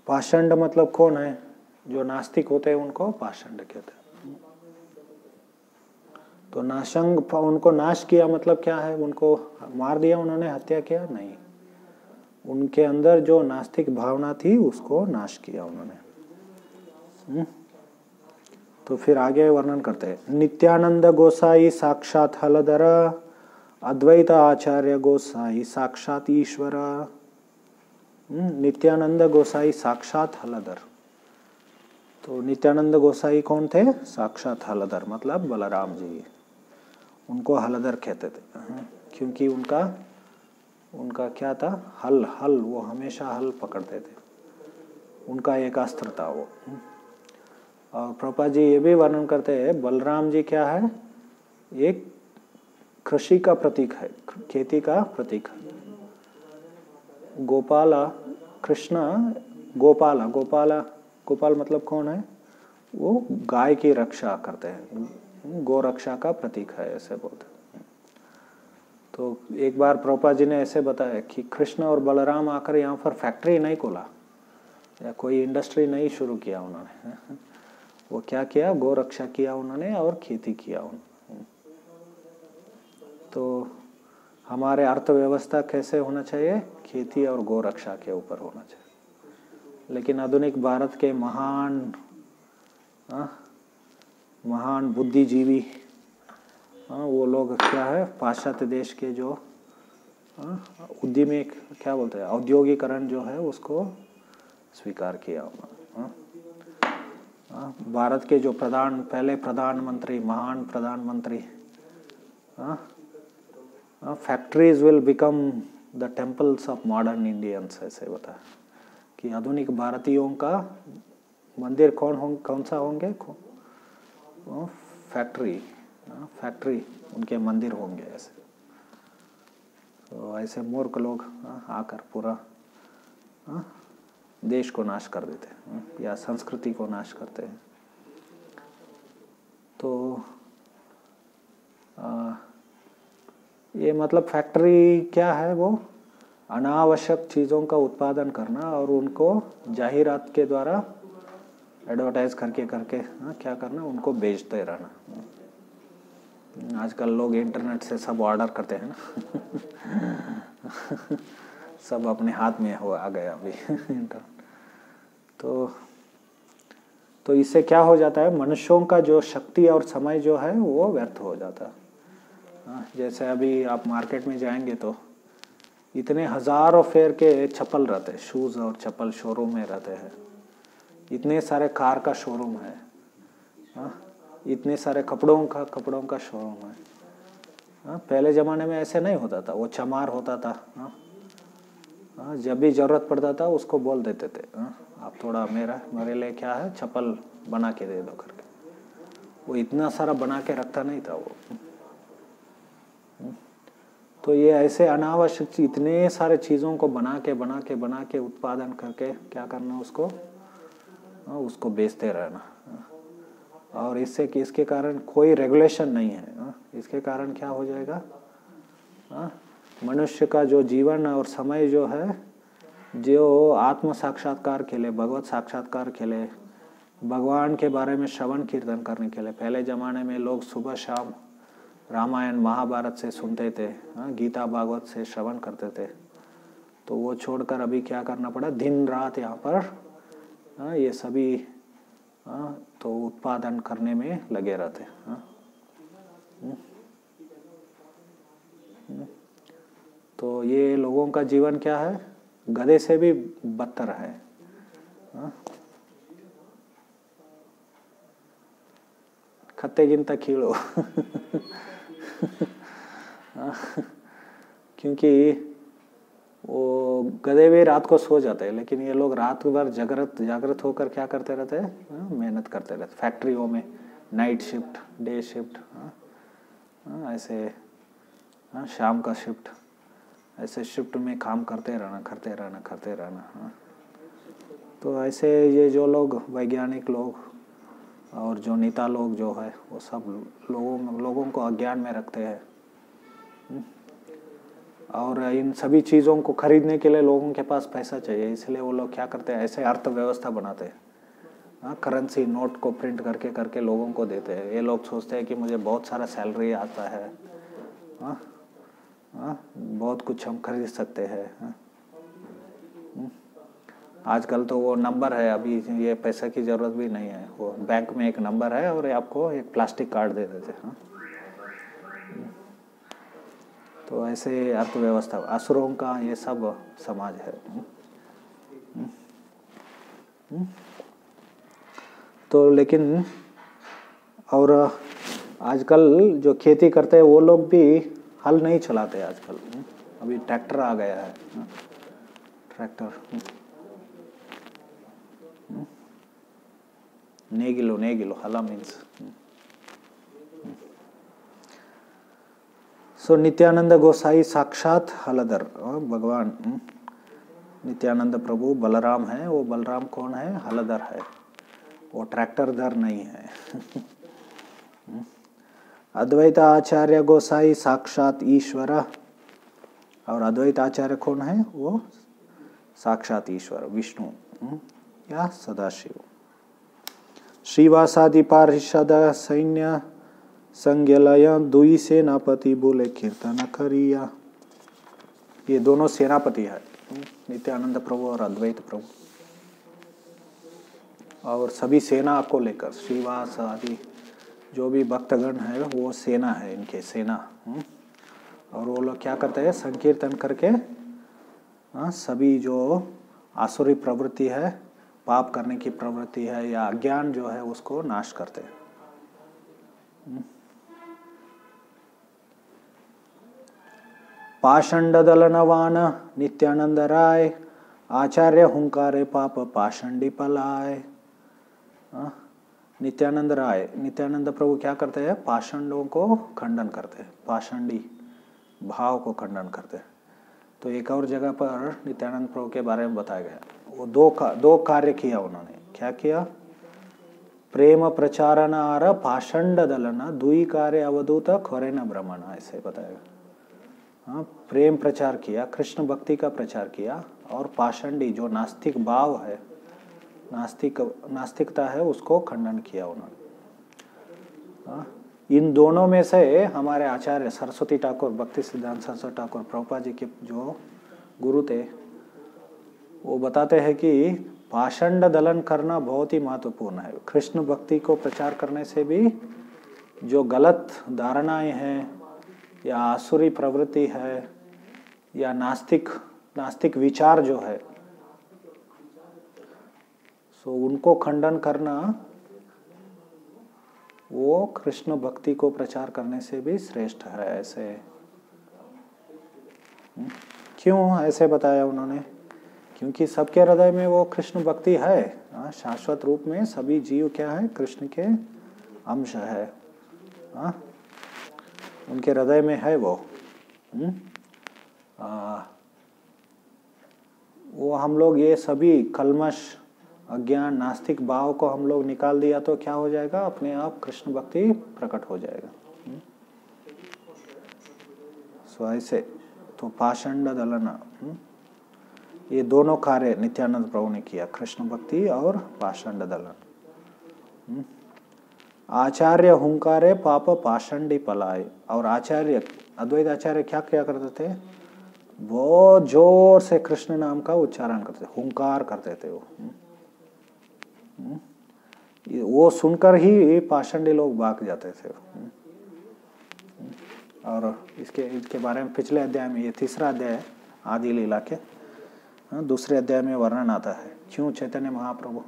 Speaker 1: पाषंड मतलब कौन है? जो नास्तिक होते हैं उनको पाषंड कहते हैं। तो नाशंग, उनको नाश किया मतलब क्या है? उनको मार दिया उन्होंने, हत्या किया नहीं, उनके अंदर जो नास्तिक भावना थी उसको नाश किया उन्होंने। तो फिर आगे वर्णन करते हैं, नित्यानंद गोसाई साक्षात हलधर अद्वैत आचार्य गोसाई साक्षात ईश्वर। नित्यानंद गोसाई साक्षात हलधर। तो नित्यानंद गोसाई कौन थे? साक्षात हलधर मतलब बलराम जी। उनको हलधर कहते थे क्योंकि उनका क्या था? हल, वो हमेशा हल पकड़ते थे, उनका एक अस्त्र था वो। और प्रभुपाद जी ये भी वर्णन करते हैं, बलराम जी क्या है? एक कृषि का प्रतीक है, खेती का प्रतीक है। गोपाला, कृष्ण गोपाल मतलब कौन है? वो गाय की रक्षा करते हैं, गो रक्षा का प्रतीक है ऐसे बोलते हैं। तो एक बार प्रभुपाद जी ने ऐसे बताया कि कृष्ण और बलराम आकर यहाँ पर फैक्ट्री नहीं खोला या कोई इंडस्ट्री नहीं शुरू किया उन्होंने। वो क्या किया? गो रक्षा किया उन्होंने और खेती किया उन्होंने। तो हमारे अर्थव्यवस्था कैसे होना चाहिए? खेती और गो रक्षा के ऊपर होना चाहिए। लेकिन आधुनिक भारत के महान बुद्धिजीवी वो लोग क्या है, पाश्चात्य देश के जो उद्यमी क्या बोलते हैं, औद्योगिकरण जो है उसको स्वीकार किया। भारत के जो पहले प्रधानमंत्री, महान प्रधानमंत्री, factories will become the temples of modern Indians, ऐसे बता कि आधुनिक भारतीयों का मंदिर कौन सा होंगे, फैक्ट्री उनके मंदिर होंगे। ऐसे तो ऐसे मूर्ख लोग आकर पूरा देश को नाश कर देते हैं या संस्कृति को नाश करते हैं। तो ये मतलब फैक्ट्री क्या है, वो अनावश्यक चीज़ों का उत्पादन करना और उनको जाहिरात के द्वारा एडवर्टाइज करके क्या करना, उनको बेचते रहना। आजकल लोग इंटरनेट से सब ऑर्डर करते हैं ना सब अपने हाथ में आ गया अभी इंटरनेट। तो इससे क्या हो जाता है, मनुष्यों का जो शक्ति और समय जो है वो व्यर्थ हो जाता है। जैसे अभी आप मार्केट में जाएंगे तो इतने हजारों फेयर के चप्पल रहते हैं, शूज़ और चप्पल शोरूम में रहते हैं। इतने सारे कार का शोरूम है, इतने सारे कपड़ों का शोरूम है। पहले ज़माने में ऐसे नहीं होता था, वो चमार होता था। जब भी ज़रूरत पड़ता था उसको बोल देते थे, आप थोड़ा मेरे लिए क्या है, चप्पल बना के दे दो करके। वो इतना सारा बना के रखता नहीं था वो। तो ये ऐसे अनावश्यक इतने सारे चीज़ों को बना के उत्पादन करके क्या करना, उसको बेचते रहना। और इसके कारण कोई रेगुलेशन नहीं है। इसके कारण क्या हो जाएगा, मनुष्य का जो जीवन और समय जो है, जो आत्म साक्षात्कार के लिए, भगवत साक्षात्कार के लिए, भगवान के बारे में श्रवण कीर्तन करने के लिए, पहले ज़माने में लोग सुबह शाम रामायण महाभारत से सुनते थे, गीता भागवत से श्रवण करते थे। तो वो छोड़कर अभी क्या करना पड़ा, दिन रात यहाँ पर ये सभी तो उत्पादन करने में लगे रहते। तो ये लोगों का जीवन क्या है, गधे से भी बदतर है। खत्तेगिंत कीड़ो क्योंकि वो गधे भी रात को सो जाते हैं, लेकिन ये लोग रात भर जागृत होकर क्या करते रहते हैं, मेहनत करते रहते। फैक्ट्रियों में नाइट शिफ्ट, डे शिफ्ट, ऐसे शाम का शिफ्ट, ऐसे शिफ्ट में काम करते रहना। तो ऐसे ये जो लोग, वैज्ञानिक लोग और जो नेता लोग जो है, वो सब लोगों को अज्ञान में रखते हैं। और इन सभी चीज़ों को खरीदने के लिए लोगों के पास पैसा चाहिए, इसलिए वो लोग क्या करते हैं, ऐसे अर्थव्यवस्था बनाते हैं। करेंसी नोट को प्रिंट करके लोगों को देते हैं। ये लोग सोचते हैं कि मुझे बहुत सारा सैलरी आता है, बहुत कुछ हम खरीद सकते हैं। आजकल तो वो नंबर है, अभी ये पैसा की ज़रूरत भी नहीं है, वो बैंक में एक नंबर है और आपको एक प्लास्टिक कार्ड दे देते हैं। तो ऐसे अर्थव्यवस्था, असुरों का ये सब समाज है। तो लेकिन और आजकल जो खेती करते हैं वो लोग भी हल नहीं चलाते आजकल। अभी ट्रैक्टर आ गया है, ट्रैक्टर नेगिलो हला मीन्स। सो नित्यानंद गोसाई साक्षात हलधर, भगवान नित्यानंद प्रभु बलराम है। वो बलराम कौन है, हलधर है, वो ट्रैक्टरधर नहीं है। अद्वैत आचार्य गोसाई साक्षात ईश्वर, और अद्वैत आचार्य कौन है, वो साक्षात ईश्वर विष्णु या सदाशिव। श्रीवासादि पार्षद सैन्य संज्ञलय दुई सेनापति बोले कीर्तन करिया। ये दोनों सेनापति है, नित्यानंद प्रभु और अद्वैत प्रभु। और सभी सेना को लेकर श्रीवास आदि जो भी भक्तगण है वो सेना है इनके सेना। और वो लोग क्या करते हैं, संकीर्तन करके सभी जो आसुरी प्रवृत्ति है, पाप करने की प्रवृत्ति है या अज्ञान जो है उसको नाश करते हैं। पाषंड दलनवान नित्यानंद राय आचार्य हुंकारे पाप पाषंडी पलाय। नित्यानंद राय, नित्यानंद प्रभु क्या करते हैं, पाषंडों को खंडन करते हैं, पाषंडी भाव को खंडन करते हैं। तो एक और जगह पर नित्यानंद प्रभु के बारे में बताया गया, वो दो कार्य किया उन्होंने। क्या किया, प्रेम प्रचारण आर पाषंड दलन दुई कार्य अवधूत खोरे न भ्रमण, ऐसे बताएगा। हाँ, प्रेम प्रचार किया, कृष्ण भक्ति का प्रचार किया, और पाषंडी जो नास्तिक भाव है, नास्तिकता है, उसको खंडन किया उन्होंने। इन दोनों में से हमारे आचार्य सरस्वती ठाकुर, भक्ति सिद्धांत सरस्वती ठाकुर प्रभुपाद जी के जो गुरु थे, वो बताते हैं कि पाषंड दलन करना बहुत ही महत्वपूर्ण है। कृष्ण भक्ति को प्रचार करने से भी जो गलत धारणाएं हैं या आसुरी प्रवृत्ति है या नास्तिक विचार जो है, सो उनको खंडन करना वो कृष्ण भक्ति को प्रचार करने से भी श्रेष्ठ है। ऐसे क्यों ऐसे बताया उन्होंने, क्योंकि सबके हृदय में वो कृष्ण भक्ति है। शाश्वत रूप में सभी जीव क्या है, कृष्ण के अंश है। उनके हृदय में है वो। वो हम लोग ये सभी कलमश अज्ञान नास्तिक भाव को हम लोग निकाल दिया तो क्या हो जाएगा, अपने आप कृष्ण भक्ति प्रकट हो जाएगा। सो ऐसे तो पाषंड दलना, ये दोनों कार्य नित्यानंद प्रभु ने किया, कृष्ण भक्ति और पाषंड दलन। आचार्य हुंकारे पाप पाषंडी पलाय, और आचार्य अद्वैत आचार्य क्या क्या करते थे, बहुत जोर से कृष्ण नाम का उच्चारण करते, हुंकार करते थे वो सुनकर ही पाषंडी लोग भाग जाते थे। और इसके बारे में पिछले अध्याय में, ये तीसरा अध्याय आदि लीला के दूसरे अध्याय में वर्णन आता है, क्यों चैतन्य महाप्रभु,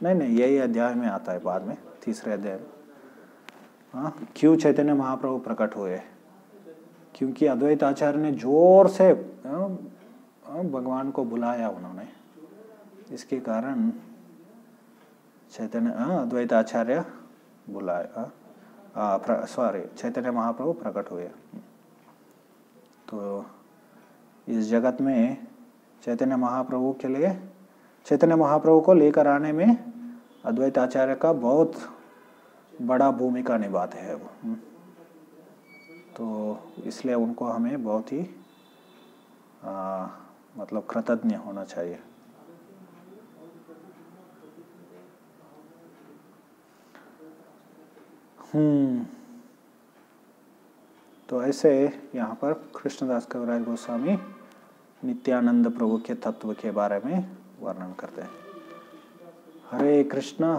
Speaker 1: नहीं यही अध्याय में आता है, बाद में तीसरे अध्याय में, क्यों चैतन्य महाप्रभु प्रकट हुए, क्योंकि अद्वैत आचार्य ने जोर से भगवान को बुलाया उन्होंने, इसके कारण चैतन्य अद्वैत आचार्य बुलाया, चैतन्य महाप्रभु प्रकट हुए। तो इस जगत में चैतन्य महाप्रभु को लेकर आने में अद्वैत आचार्य का बहुत बड़ा भूमिका निभाते हैं वो। तो इसलिए उनको हमें बहुत ही मतलब कृतज्ञ होना चाहिए। तो ऐसे यहाँ पर कृष्णदास कविराज गोस्वामी नित्यानंद प्रभु के तत्व के बारे में वर्णन करते हैं। हरे कृष्ण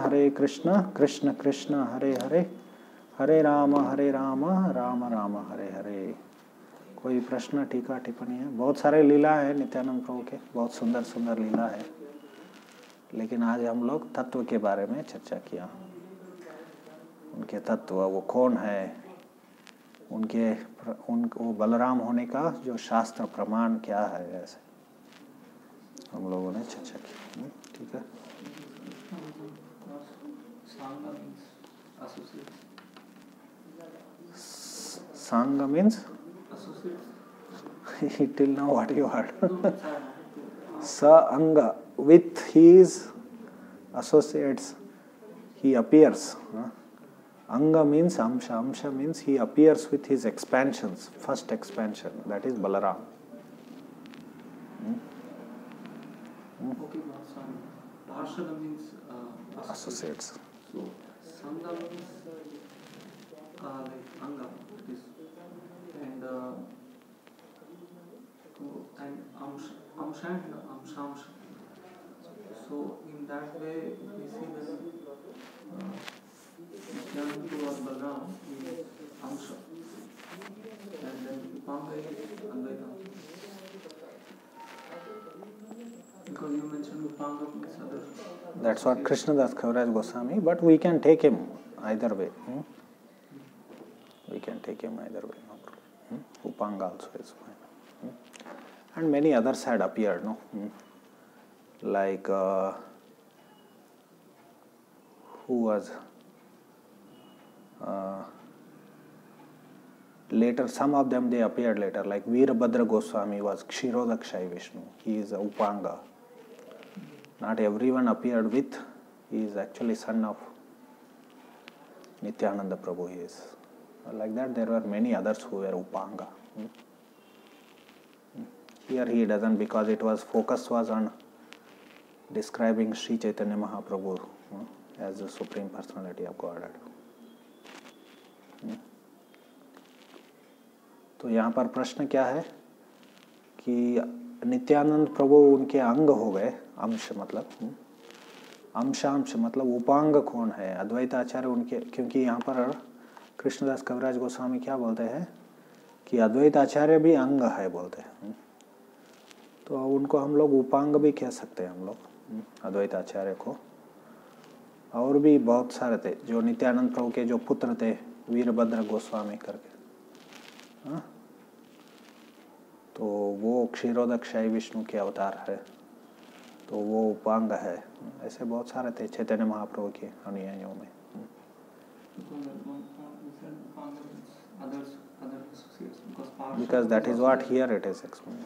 Speaker 1: कृष्ण कृष्ण हरे हरे, हरे राम राम राम हरे हरे। कोई प्रश्न, टीका, टिप्पणी है? बहुत सारे लीला है नित्यानंद प्रभु के, बहुत सुंदर सुंदर लीला है, लेकिन आज हम लोग तत्व के बारे में चर्चा किया। उनके तत्व, वो कौन है, वो बलराम होने का जो शास्त्र प्रमाण क्या है, ऐसे हम लोगों ने चर्चा की। ठीक है। Sangha means till now what you heard. Sa-anga, with his associates he appears. Anga means amsha, amsha means he appears with his expansions, first expansion, that is Balaram.
Speaker 2: Okay, Parshada means
Speaker 1: associates.
Speaker 2: So Sangha means like Anga, this, and Amsha and Amshamsha. So in that way, we see that Nityananda or Balaram is Amsha, and then Upanga is Advaita. Because you mentioned Upanga means other.
Speaker 1: That's what Krishnadas Kaviraj Goswami, but we can take him either way. We can take him either way. No problem. Upanga also is fine. And many others had appeared, no? Like who was later, some of them they appeared later, like Veerabhadra Goswami was Kshirodakshai Vishnu. He is a Upanga. Not everyone appeared with. He is actually son of Nityananda Prabhu. He is like that. There were many others who were Upanga. Here he doesn't, because it was focus was on describing Sri Chaitanya Mahaprabhu as the Supreme Personality of Godhead. तो यहाँ पर प्रश्न क्या है कि नित्यानंद प्रभु उनके अंग हो गए, अंश मतलब अंशांश मतलब उपांग कौन है? अद्वैत आचार्य उनके, क्योंकि यहाँ पर कृष्णदास कविराज गोस्वामी क्या बोलते हैं कि अद्वैत आचार्य भी अंग है बोलते हैं, तो उनको हम लोग उपांग भी कह सकते हैं हम लोग अद्वैत आचार्य को। और भी बहुत सारे थे जो नित्यानंद प्रभु के जो पुत्र थे, वीरभद्र गोस्वामी करके, तो वो क्षीरोदक्षाई विष्णु के अवतार है, तो वो उपांग है। ऐसे बहुत सारे थे चैतन्य महाप्रभु के अनुयायियों में। Because that is what here it is explained.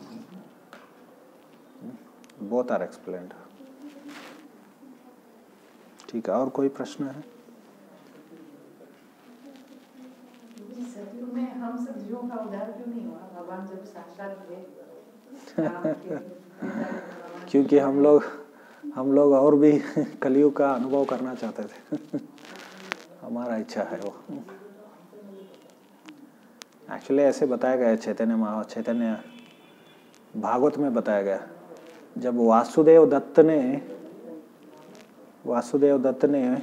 Speaker 1: Both are explained. ठीक है, और कोई प्रश्न है?
Speaker 3: सतयुग में हम सब जीवों का उद्धार क्यों नहीं हुआ? भगवान जब साक्षात थे
Speaker 1: क्योंकि हम लोग और भी कलयुग का अनुभव करना चाहते थे। हमारा इच्छा है वो। एक्चुअली ऐसे बताया गया चैतन्य भागवत में बताया गया, जब वासुदेव दत्त ने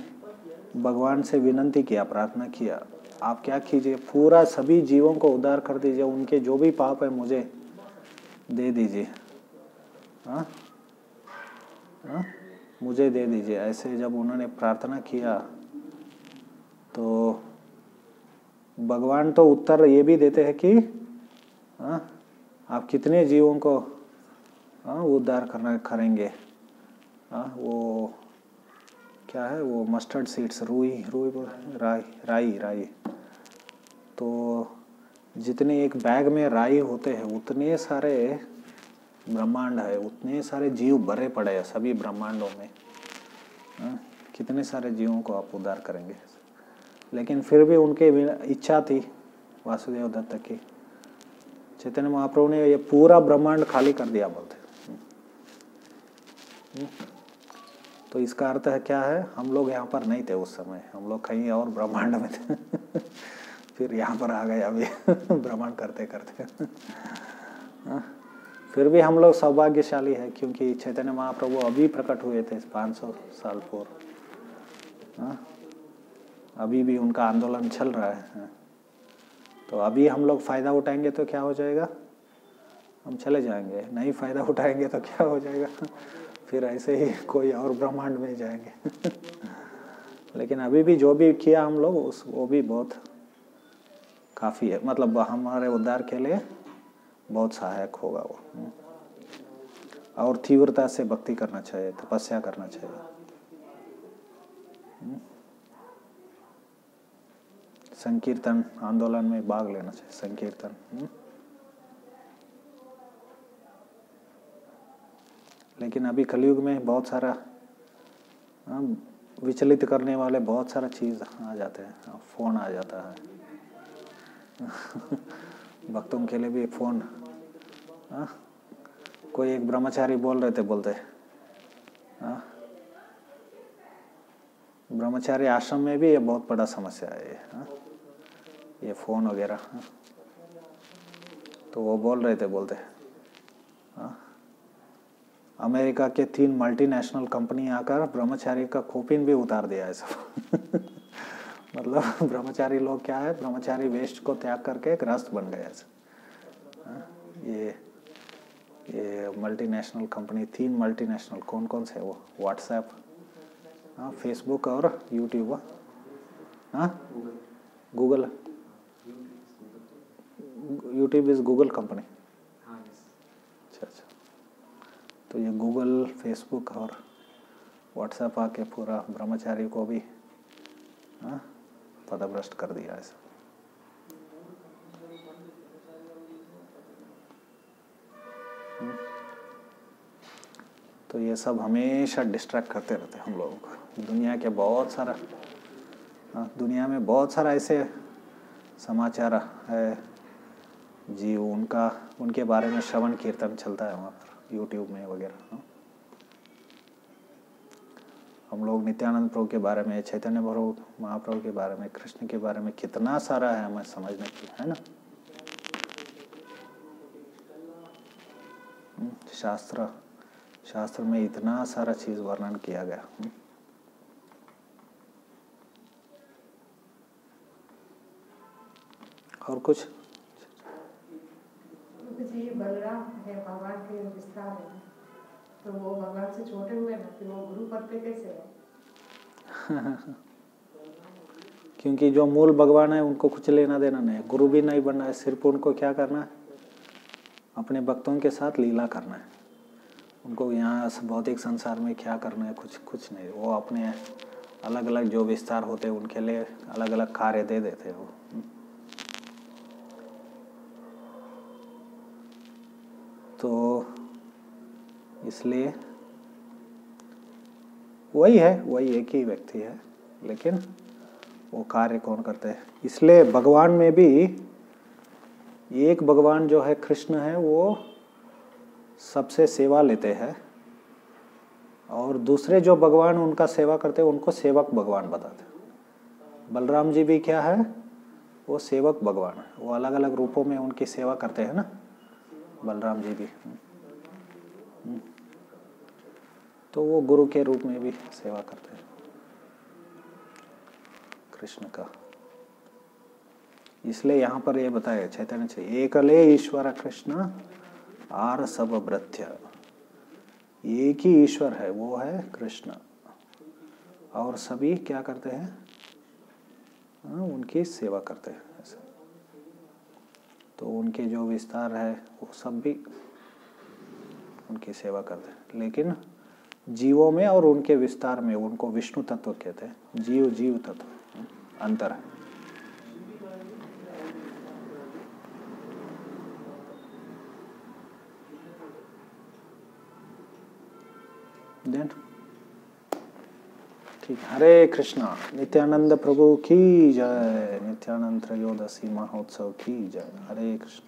Speaker 1: भगवान से विनंती किया, प्रार्थना किया, आप क्या कीजिए, पूरा सभी जीवों को उद्धार कर दीजिए, उनके जो भी पाप है मुझे दे दीजिए, मुझे दे दीजिए। ऐसे जब उन्होंने प्रार्थना किया तो भगवान तो उत्तर ये भी देते हैं कि आप कितने जीवों को उद्धार करेंगे। वो क्या है, वो मस्टर्ड सीड्स, राई। तो जितने एक बैग में राई होते हैं उतने सारे ब्रह्मांड है, उतने सारे जीव भरे पड़े हैं सभी ब्रह्मांडों में। कितने सारे जीवों को आप उद्धार करेंगे। लेकिन फिर भी उनके इच्छा थी वासुदेव दत्त की, चैतन्य महाप्रभु ने ये पूरा ब्रह्मांड खाली कर दिया बोलते। तो इसका अर्थ है क्या है, हम लोग यहाँ पर नहीं थे उस समय, हम लोग कहीं और ब्रह्मांड में थे। फिर यहाँ पर आ गए अभी भ्रमण करते करते। फिर भी हम लोग सौभाग्यशाली है, क्योंकि चैतन्य महाप्रभु अभी प्रकट हुए थे 500 साल पूर्व। अभी भी उनका आंदोलन चल रहा है। तो अभी हम लोग फायदा उठाएंगे तो क्या हो जाएगा, हम चले जाएंगे, नहीं फायदा उठाएंगे तो क्या हो जाएगा, फिर ऐसे ही कोई और ब्रह्मांड में जाएंगे। लेकिन अभी भी जो भी किया हम लोग वो भी बहुत काफ़ी है, मतलब हमारे उद्धार के लिए बहुत सहायक होगा वो। और तीव्रता से भक्ति करना चाहिए, तपस्या करना चाहिए। संकीर्तन आंदोलन में भाग लेना चाहिए, संकीर्तन। लेकिन अभी कलयुग में बहुत सारा विचलित करने वाले बहुत सारा चीज़ आ जाते हैं, फ़ोन आ जाता है। भक्तों के लिए भी फ़ोन। कोई एक ब्रह्मचारी बोल रहे थे, बोलते ब्रह्मचारी आश्रम में भी ये बहुत बड़ा समस्या है ये फ़ोन वगैरह। तो वो बोल रहे थे, बोलते अमेरिका के 3 मल्टीनेशनल कंपनी आकर ब्रह्मचारी का खोपिन भी उतार दिया है सब। मतलब ब्रह्मचारी लोग क्या है, ब्रह्मचारी वेस्ट को त्याग करके गृहस्थ बन गए ऐसे। ये मल्टीनेशनल कंपनी, 3 मल्टीनेशनल कौन कौन से, वो व्हाट्सएप, हाँ, फेसबुक और यूट्यूब, हाँ, Google, YouTube is Google company. अच्छा अच्छा, तो ये गूगल, फेसबुक और व्हाट्सएप आके पूरा ब्रह्मचारी को भी, हाँ, पदभ्रष्ट कर दिया ऐसा। तो ये सब हमेशा डिस्ट्रैक्ट करते रहते हैं हम लोगों को। दुनिया के बहुत सारा, दुनिया में बहुत सारा ऐसे समाचार है जी, उनके बारे में श्रवण कीर्तन चलता है वहाँ पर यूट्यूब में वगैरह। हम लोग नित्यानंद प्रभु के बारे में, चैतन्य महाप्रभु के बारे में, कृष्ण के बारे में कितना सारा है हमें समझने की, है ना। शास्त्र में इतना सारा चीज वर्णन किया गया। और कुछ
Speaker 3: जी, बलराम है भगवान के विस्तार है, तो वो भगवान से छोटे हुए ना, तो वो गुरु पद पे कैसे है?
Speaker 1: क्योंकि जो मूल भगवान है उनको कुछ लेना देना नहीं, गुरु भी नहीं बनना है, सिर्फ उनको क्या करना है, अपने भक्तों के साथ लीला करना है। उनको यहाँ भौतिक संसार में क्या करना है, कुछ नहीं। वो अपने अलग अलग जो विस्तार होते हैं उनके लिए अलग अलग कार्य दे देते हैं वो। तो इसलिए वही एक ही व्यक्ति है, लेकिन वो कार्य कौन करते हैं। इसलिए भगवान में भी एक भगवान जो है कृष्ण है, वो सबसे सेवा लेते हैं, और दूसरे जो भगवान उनका सेवा करते हैं उनको सेवक भगवान बताते हैं। बलराम जी भी क्या है, वो सेवक भगवान है, वो अलग अलग रूपों में उनकी सेवा करते हैं ना, बलराम जी भी। तो वो गुरु के रूप में भी सेवा करते हैं कृष्ण का। इसलिए यहाँ पर ये बताया चैतन्य से, एकले ईश्वर कृष्ण आर सब भृत्य। एक ही ईश्वर है, वो है कृष्ण, और सभी क्या करते हैं, उनकी सेवा करते हैं ऐसा। तो उनके जो विस्तार है वो सब भी उनकी सेवा करते हैं, लेकिन जीवों में और उनके विस्तार में उनको विष्णु तत्व कहते हैं। जीव तत्व अंतर है। देन ठीक, हरे कृष्णा। नित्यानंद प्रभु की जय। नित्यानंद त्रयोदशी महोत्सव की जय। हरे कृष्ण।